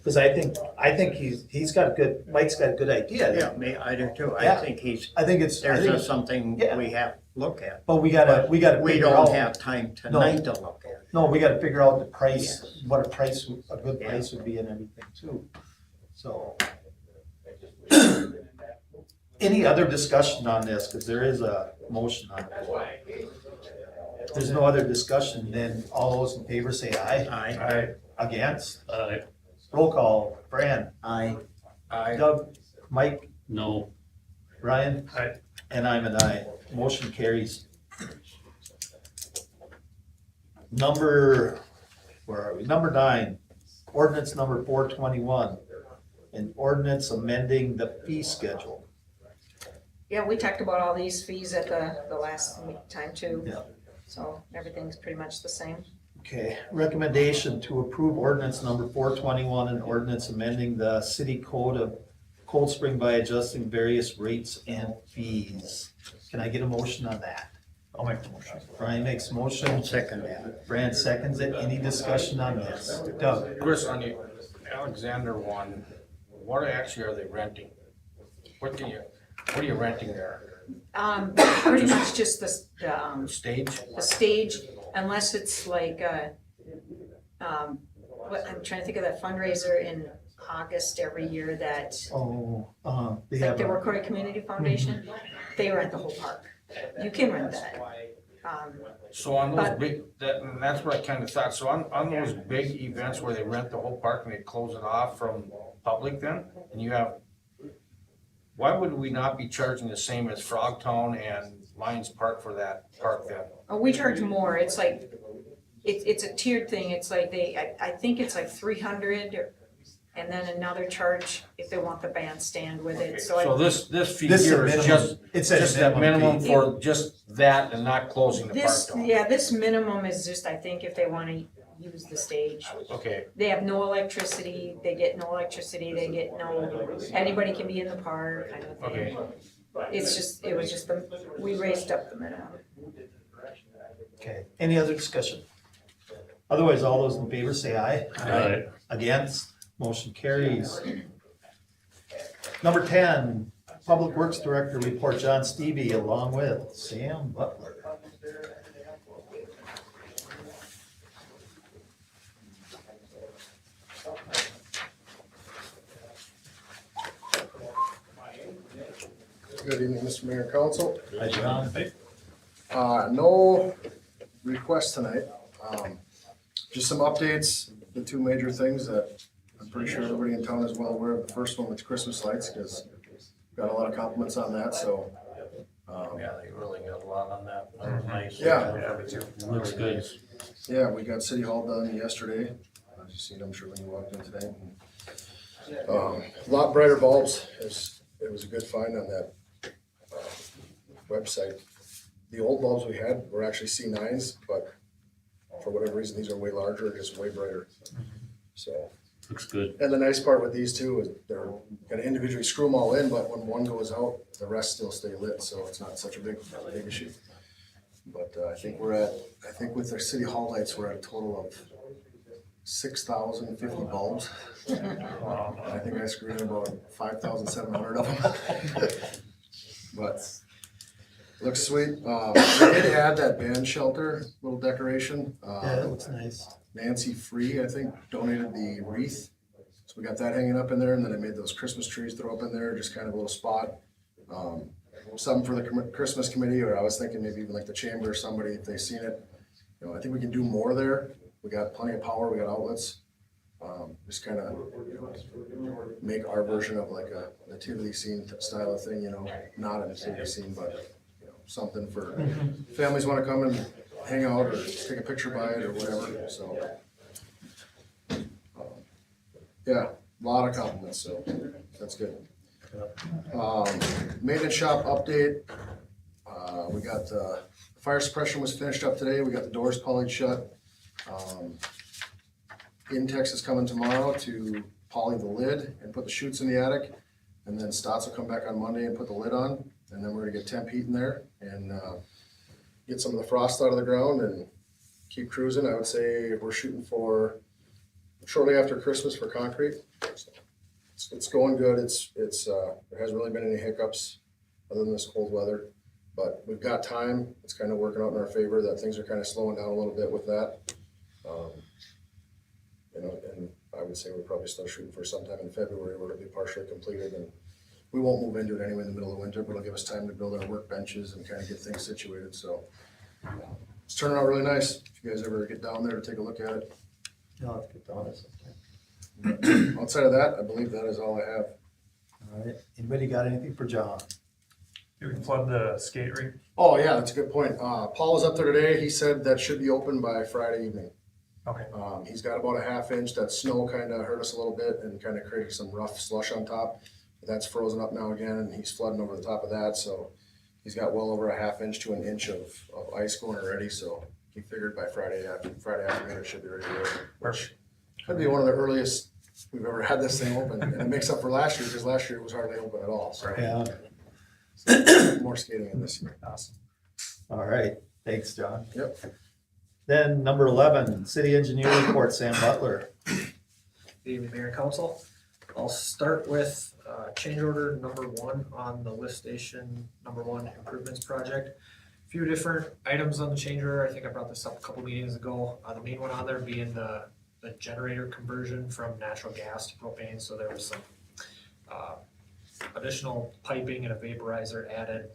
Cause I think he's got Mike's got a good idea. Yeah, I do too. I Yeah. think there's just something yeah. we have to look at. But we gotta We figure don't out. have time tonight to look at it. No, we gotta figure out the price, what a good price would be and everything too, so. Any other discussion on this, cause there is a motion on the floor. If there's no other discussion, then all those in favor say aye. Aye. Against? Aye. Roll call, Fran, Aye. Doug, Mike, No. Ryan? Aye. And I'm an aye, motion carries. Where are we? Number 9, ordinance number 421, an ordinance amending the fee schedule. Yeah, we talked about all these fees at the last time too. Yeah. So everything's pretty much the same. Okay, recommendation to approve ordinance number 421, an ordinance amending the city code of Cold Spring by adjusting various rates and fees. Can I get a motion on that? I'll make the motion. Brian makes motion. Second that. Fran seconds it. Any discussion on this? Doug? Chris, on the Alexander one, what actually are they renting? What are you renting there? Pretty much just the Stage? stage, unless it's like, I'm trying to think of that fundraiser in August every year that, They like have the a, Recorded Community Foundation, they rent the whole park. You can rent that. So on those But- big, and that's what I kind of thought, so on those big events where they rent the whole park and they close it off from public then, and you have, why would we not be charging the same as Frogtown and Lions Park for that park then? We charge more, it's like, it's a tiered thing, it's like I think it's like 300, and then another charge if they want the bandstand with it, So this fee This is here is minimum. just, It says just that minimum minimum fee. for just that and not closing the park This, down? yeah, this minimum is just, I think, if they wanna use the stage. Okay, They have no electricity, they get no, anybody can be in the park kind of thing. okay. It was just we raised up the minimum. okay, any other discussion? Otherwise, all those in favor say aye. Aye. Against, motion carries. Number 10, Public Works Director report, John Stevie, along with Sam Butler. Good evening, Mr. Mayor and Council. Hi, John. No request tonight. Just some updates, the two major things that I'm pretty sure everybody in town is well aware of. The first one was Christmas lights, because got a lot of compliments on that, so. Yeah, they really got a lot on that. That was nice. Yeah. Looks good. Yeah, we got City Hall done yesterday. As you seen, I'm sure when you walked in today. A lot brighter bulbs. It was a good find on that website. The old bulbs we had were actually C9s, but for whatever reason, these are way larger, just way brighter. So. Looks good. And the nice part with these two is they're gonna individually screw them all in, but when one goes out, the rest still stay lit, so it's not such a big issue. But I think with our City Hall lights, we're at a total of 6,050 bulbs. I think I screwed in about 5,700 of them. But looks sweet. I did add that band shelter little decoration. Yeah, that looks nice. Nancy Free, I think, donated the wreath. So we got that hanging up in there, and then I made those Christmas trees throw up in there, just kind of a little spot. Something for the Christmas committee, or I was thinking maybe even like the chamber or somebody, if they've seen it. You know, I think we can do more there. We got plenty of power, we got outlets. Just kind of make our version of like a nativity scene style of thing, you know, not a nativity scene, but you know, something for families want to come and hang out or take a picture by it or whatever, so. Yeah, a lot of compliments, so that's good. Maintenance shop update. We got the fire suppression was finished up today. We got the doors polyed shut. Intex is coming tomorrow to poly the lid and put the chutes in the attic. And then Stotts will come back on Monday and put the lid on. And then we're gonna get temp heat in there and get some of the frost out of the ground and keep cruising. I would say we're shooting for shortly after Christmas for concrete. So it's going good. There hasn't really been any hiccups other than this cold weather, but we've got time. It's kind of working out in our favor that things are kind of slowing down a little bit with that. You know, and I would say we're probably still shooting for sometime in February where it'll be partially completed, and we won't move into it anyway in the middle of winter, but it'll give us time to build our workbenches and kind of get things situated. So it's turning out really nice. If you guys ever get down there to take a look at it. I'll have to get down there sometime. Outside of that, I believe that is all I have. All right, anybody got anything for John? Did we flood the skate rink? Oh yeah, that's a good point. Paul was up there today. He said that should be open by Friday evening. Okay. He's got about a half inch. That snow kind of hurt us a little bit and kind of created some rough slush on top. But that's frozen up now again, and he's flooding over the top of that. So he's got well over a half inch to an inch of ice going already. So he figured by Friday afternoon it should be ready to go. Which could be one of the earliest we've ever had this thing open, and it makes up for last year because last year it was hardly open at all. So, Yeah. so more skating in this year. Awesome. All right, thanks, John. Yep. Then number 11, city engineer report, Sam Butler. Good evening, Mayor and Council. I'll start with change order number 1 on the lift station number 1 improvements project. A few different items on the change order. I think I brought this up a couple meetings ago. The main one on there being the generator conversion from natural gas to propane. So there was some additional piping and a vaporizer added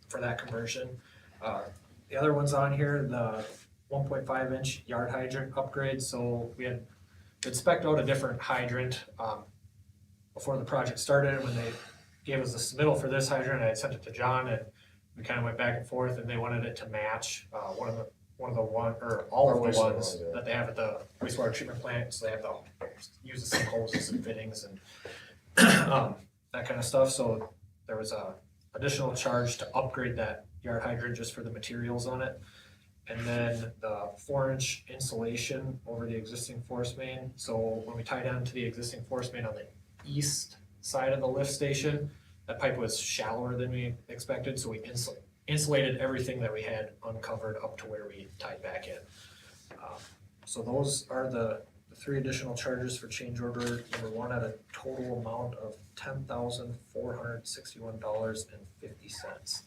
for that conversion. The other ones on here, the 1.5 inch yard hydrant upgrade. So we had spec'd out a different hydrant before the project started. When they gave us the submittal for this hydrant, I had sent it to John, and we kind of went back and forth, and they wanted it to match all of the ones that they have at the wastewater treatment plant. So they have to use the same hoses and fittings and that kind of stuff. So there was a additional charge to upgrade that yard hydrant just for the materials on it. And then the 4-inch insulation over the existing force main. So when we tied down to the existing force main on the east side of the lift station, that pipe was shallower than we expected. So we insulated everything that we had uncovered up to where we tied back in. So those are the 3 additional charges for change order number 1 at a total amount of $10,461.50.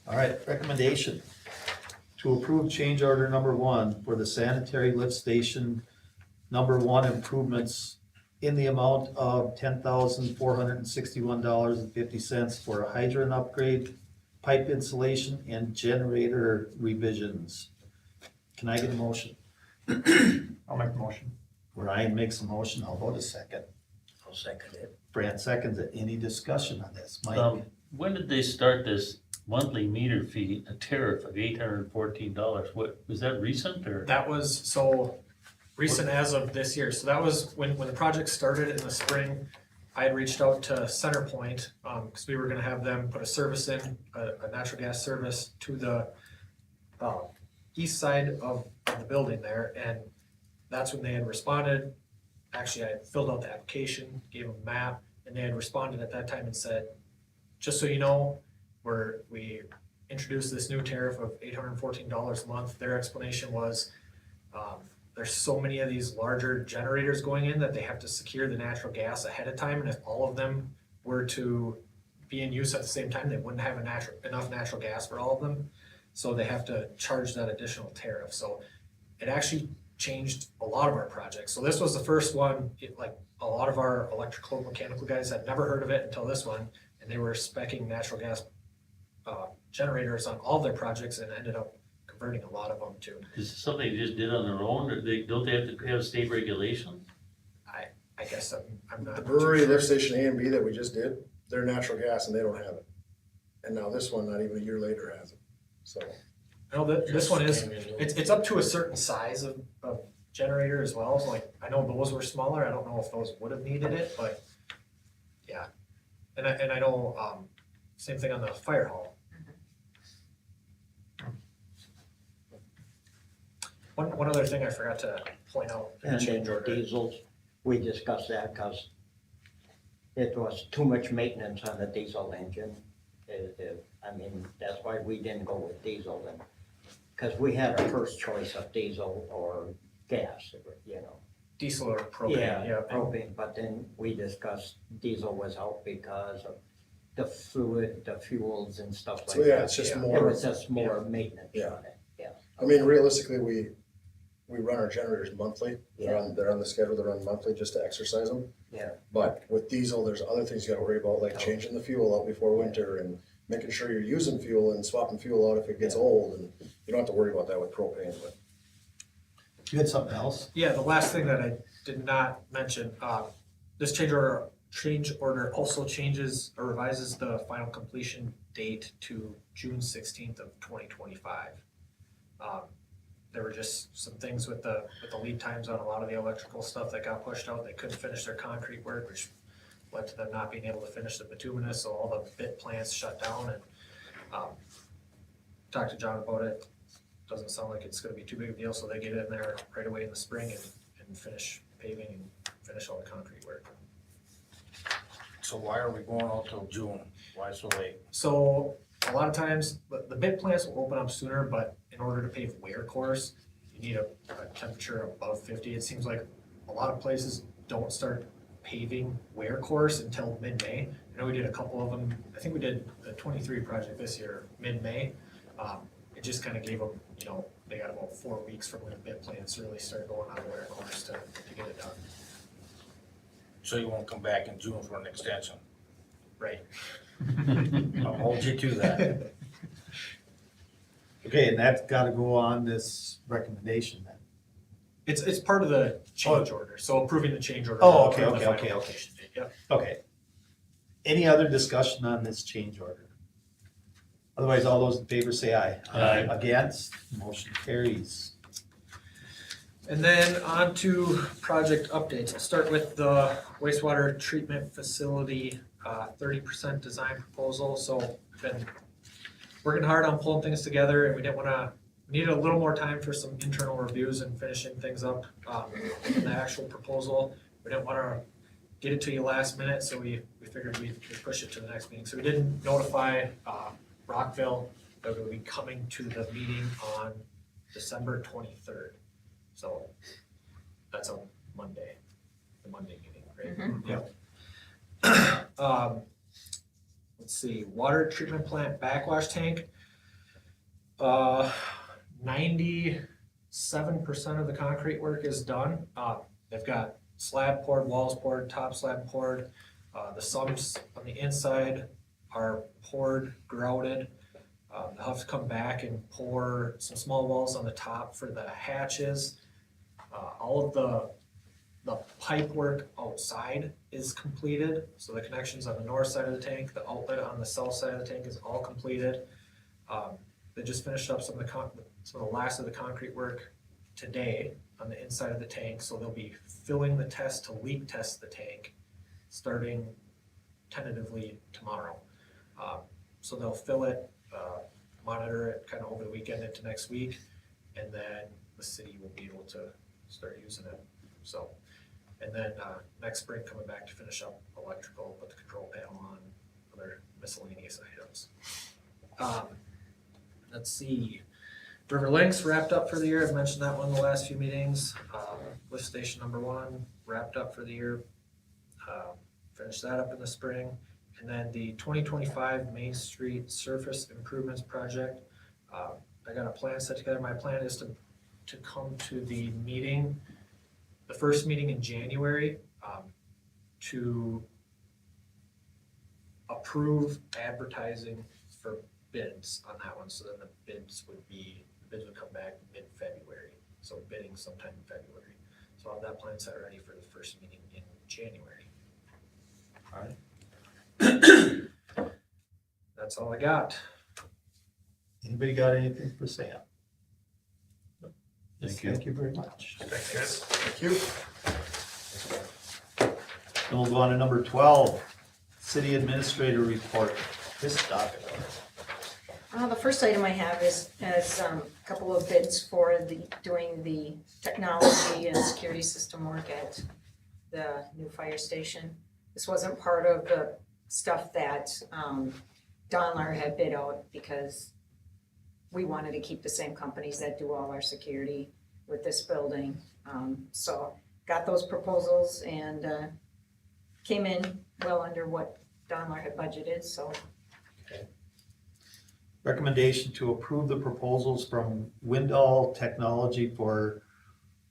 All right, recommendation to approve change order number 1 for the sanitary lift station number 1 improvements in the amount of $10,461.50 for a hydrant upgrade, pipe insulation, and generator revisions. Can I get a motion? I'll make the motion. Ryan makes a motion, I'll vote a second. I'll second it. Brant seconds it. Any discussion on this? Mike? When did they start this monthly meter fee, a tariff of $814? What, was that recent or? That was so recent as of this year. So that was when the project started in the spring. I had reached out to CenterPoint because we were going to have them put a service in, a natural gas service to the east side of the building there, and that's when they had responded. Actually, I had filled out the application, gave them a map, and they had responded at that time and said, just so you know, we introduced this new tariff of $814 a month. Their explanation was there's so many of these larger generators going in that they have to secure the natural gas ahead of time, and if all of them were to be in use at the same time, they wouldn't have enough natural gas for all of them. So they have to charge that additional tariff. So it actually changed a lot of our projects. So this was the first one, like a lot of our electrical mechanical guys had never heard of it until this one, and they were speccing natural gas generators on all their projects and ended up converting a lot of them to. Is this something they just did on their own, or don't they have to have state regulation? I guess I'm not. The brewery, lift station A and B that we just did, they're natural gas and they don't have it. And now this one, not even a year later, has it, so. I know that this one is, it's up to a certain size of generator as well, so like, I know those were smaller, I don't know if those would have needed it, but yeah. And I know, same thing on the fire hall. One other thing I forgot to point out in the And then change the order. diesels, we discussed that because it was too much maintenance on the diesel engine. I mean, that's why we didn't go with diesel then. Because we had our first choice of diesel or gas, you know. Diesel or propane, yeah. Propane, but then we discussed diesel was out because of the fluid, the fuels and stuff like that. So yeah, it's just more. It was just more maintenance on it, yeah. I mean, realistically, we run our generators monthly. They're on the schedule, they run monthly just to exercise them. Yeah. But with diesel, there's other things you gotta worry about, like changing the fuel out before winter and making sure you're using fuel and swapping fuel out if it gets old, and you don't have to worry about that with propane, but. You had something else? Yeah, the last thing that I did not mention, this change order also changes or revises the final completion date to June 16th of 2025. There were just some things with the lead times on a lot of the electrical stuff that got pushed out. They couldn't finish their concrete work, which led to them not being able to finish the bituminous, so all the bit plants shut down, and talked to John about it. Doesn't sound like it's gonna be too big a deal, so they get in there right away in the spring and finish paving and finish all the concrete work. So why are we going out till June? Why so late? So a lot of times, the bit plants will open up sooner, but in order to pave wear course, you need a temperature above 50. It seems like a lot of places don't start paving wear course until mid-May. I know we did a couple of them. I think we did the 23 project this year, mid-May. It just kind of gave them, you know, they got about 4 weeks from when the bit plants really started going on wear course to get it done. So you won't come back in June for an extension? Right. I'll hold you to that. Okay, and that's gotta go on this recommendation then? It's part of the change order, so approving the change order. Oh, okay, for the okay, final okay, okay. completion date, Yep. Okay. Any other discussion on this change order? Otherwise, all those in favor say aye. Aye. Against, motion carries. And then on to project updates. I'll start with the wastewater treatment facility, 30% design proposal. So we've been working hard on pulling things together, and we needed a little more time for some internal reviews and finishing things up in the actual proposal. We didn't wanna get it to you last minute, so we figured we'd push it to the next meeting. So we did notify Rockville that we'll be coming to the meeting on December 23rd. So that's a Monday, the Monday meeting, right? Yep. Let's see, water treatment plant backwash tank. 97% of the concrete work is done. They've got slab poured, walls poured, top slab poured. The sumps on the inside are poured, grouted. They'll have to come back and pour some small walls on the top for the hatches. All of the pipe work outside is completed, so the connections on the north side of the tank, the outlet on the south side of the tank is all completed. They just finished up some of the last of the concrete work today on the inside of the tank, so they'll be filling the test to leak test the tank starting tentatively tomorrow. So they'll fill it, monitor it kind of over the weekend into next week, and then the city will be able to start using it. So, and then next spring coming back to finish up electrical, put the control panel on, other miscellaneous items. Let's see, River Links wrapped up for the year. I've mentioned that one in the last few meetings. Lift station number 1 wrapped up for the year. Finished that up in the spring. And then the 2025 Main Street Surface Improvements Project. I got a plan set together. My plan is to come to the meeting, the first meeting in January, to approve advertising for bids on that one. So then the bids would come back mid-February. So bidding sometime in February. So I'll have that plan set ready for the first meeting in January. All right. That's all I got. Anybody got anything for Sam? Thank you. Thank you very much. Thanks, guys. Thank you. And we'll go on to number 12, city administrator report. This docket. The first item I have is a couple of bids for doing the technology and security system work at the new fire station. This wasn't part of the stuff that Donlar had bid out because we wanted to keep the same companies that do all our security with this building. So got those proposals and came in well under what Donlar had budgeted, so. Recommendation to approve the proposals from Windall Technology for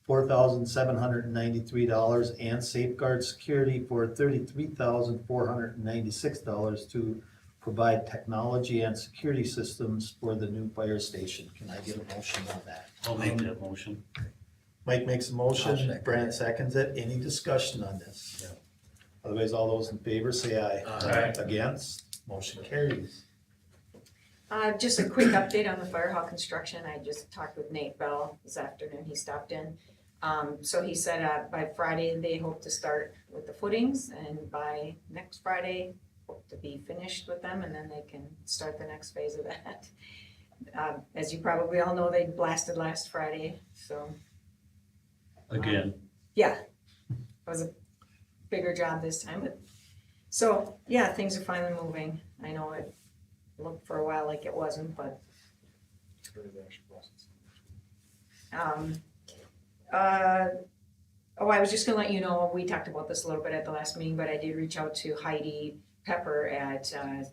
$4,793 and Safeguard Security for $33,496 to provide technology and security systems for the new fire station. Can I get a motion on that? I'll make that motion. Mike makes a motion, Brant seconds it. Any discussion on this? Otherwise, all those in favor say aye. Aye. Against, motion carries. Just a quick update on the fire hall construction. I just talked with Nate Bell this afternoon. He stopped in. So he said by Friday, they hope to start with the footings, and by next Friday, hope to be finished with them, and then they can start the next phase of that. As you probably all know, they blasted last Friday, so. Again. Yeah, it was a bigger job this time, but, so, yeah, things are finally moving. I know it looked for a while like it wasn't, but. I was just gonna let you know, we talked about this a little bit at the last meeting, but I did reach out to Heidi Pepper at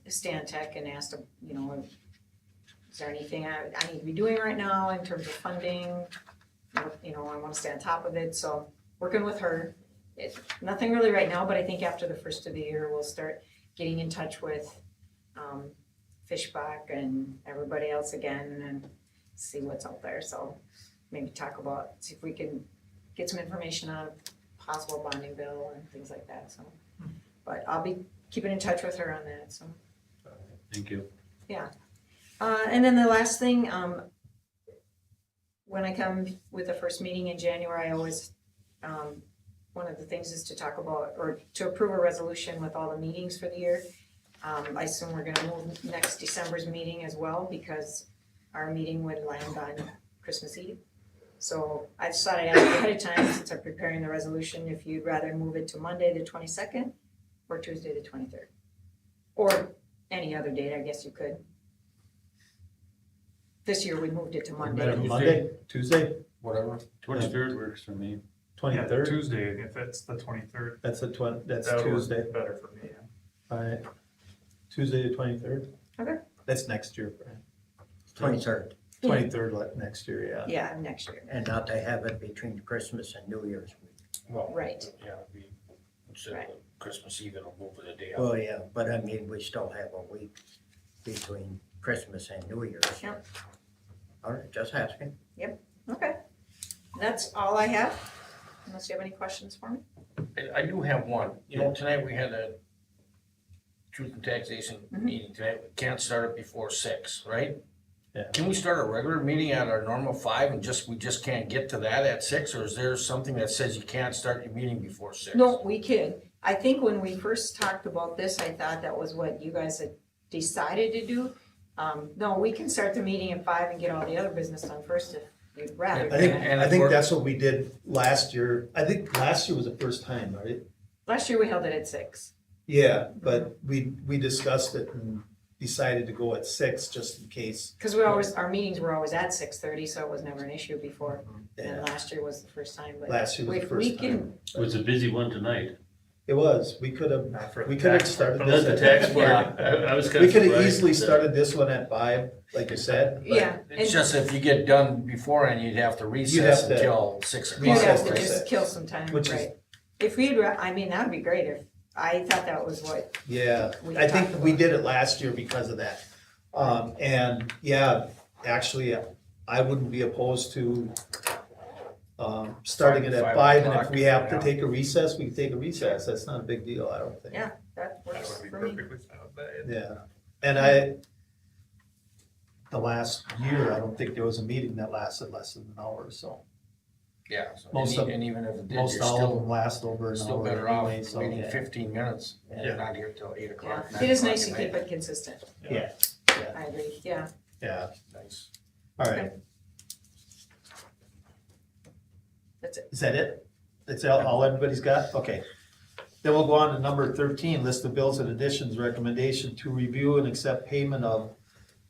Stantec and asked, is there anything I need to be doing right now in terms of funding? I wanna stay on top of it, so working with her. Nothing really right now, but I think after the first of the year, we'll start getting in touch with Fishbach and everybody else again and see what's out there, so maybe see if we can get some information on a possible bonding bill and things like that, so. But I'll be keeping in touch with her on that, so. Thank you. Yeah. And then the last thing, when I come with the first meeting in January, I always, one of the things is to talk about, or to approve a resolution with all the meetings for the year. I assume we're gonna move next December's meeting as well, because our meeting would land on Christmas Eve. So I decided I'd ask you ahead of time, since I'm preparing the resolution, if you'd rather move it to Monday, the 22nd, or Tuesday, the 23rd. Or any other date, I guess you could. This year, we moved it to Monday. Monday, Tuesday, Whatever. 23rd works for me. 23rd? Tuesday, if it's the 23rd. That's that's That would work Tuesday. better for me, yeah. Alright, Tuesday the 23rd? Okay. That's next year, Brian. 23rd. 23rd next year, yeah. Yeah, next year. And not to have it between Christmas and New Year's week. Well, Right. yeah, instead of Christmas Eve, it'll move it a day. Well, yeah, but I mean, we still have a week between Christmas and New Year's. Yep. All right, just asking. Yep, okay. That's all I have, unless you have any questions for me. I do have one. Tonight we had a truth and taxation meeting tonight. We can't start it before 6, right? Yeah. Can we start a regular meeting at our normal 5 and we just can't get to that at 6, or is there something that says you can't start your meeting before 6? No, we can. I think when we first talked about this, I thought that was what you guys had decided to do. No, we can start the meeting at 5 and get all the other business done first if you'd rather. I think that's what we did last year. I think last year was the first time, right? Last year we held it at 6. Yeah, but we discussed it and decided to go at 6 just in case. Cause our meetings were always at 6:30, so it was never an issue before. And last year was the first time, but. Last year was the if we first can- time. It was a busy one tonight. It was, we could have started That's the this. tax part. Yeah. I was kind We of could have surprised easily that- started this one at 5, like you said. but Yeah. It's just if you get done beforehand, you'd have to recess have to- until 6 You'd o'clock. have to Recess. just kill some time, Which is- right? If we'd, I mean, that'd be great if, I thought that was what, Yeah, We I think talked we about did it last year because of that. And yeah, actually, I wouldn't be opposed to starting it at 5, and if we have to take a recess, we can take a recess. That's not a big deal, I don't think. yeah, that works for me. Yeah, and the last year, I don't think there was a meeting that lasted less than an hour, so. Yeah, so Most of- and even if it did, Most you're all of still, them last over an still hour better off anyway, so. waiting Yeah, 15 minutes and not here till 8 Yeah, o'clock. it is 9 nice to o'clock at keep night. it consistent, yeah, I agree, yeah. yeah, Nice. all right. That's it. Is that it? That's all everybody's got? Okay. Then we'll go on to number 13, list of bills and additions, recommendation to review and accept payment of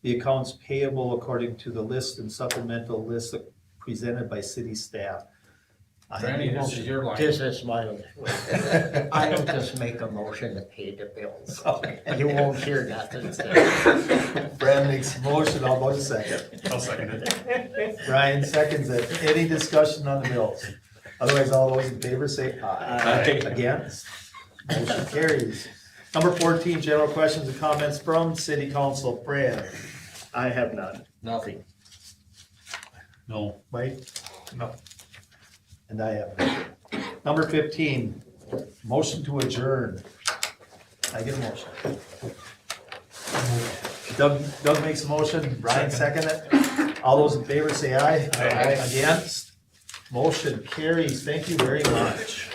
the accounts payable according to the list and supplemental list presented by city staff. Randy, this is your line. This is my, I will just make a motion to pay the bills. Okay. You won't hear nothing. Brad makes a motion, I'll vote a second. I'll second it. Brian seconds it. Any discussion on the bills? Otherwise, all those in favor say aye. Aye. Against? Motion carries. Number 14, general questions and comments from city council. Brad? I have none. Nothing. No. Mike? No. And I have none. Number 15, motion to adjourn. I get a motion. Doug makes a motion, Brian second it. All those in favor say aye. Aye. Against? Motion carries. Thank you very much.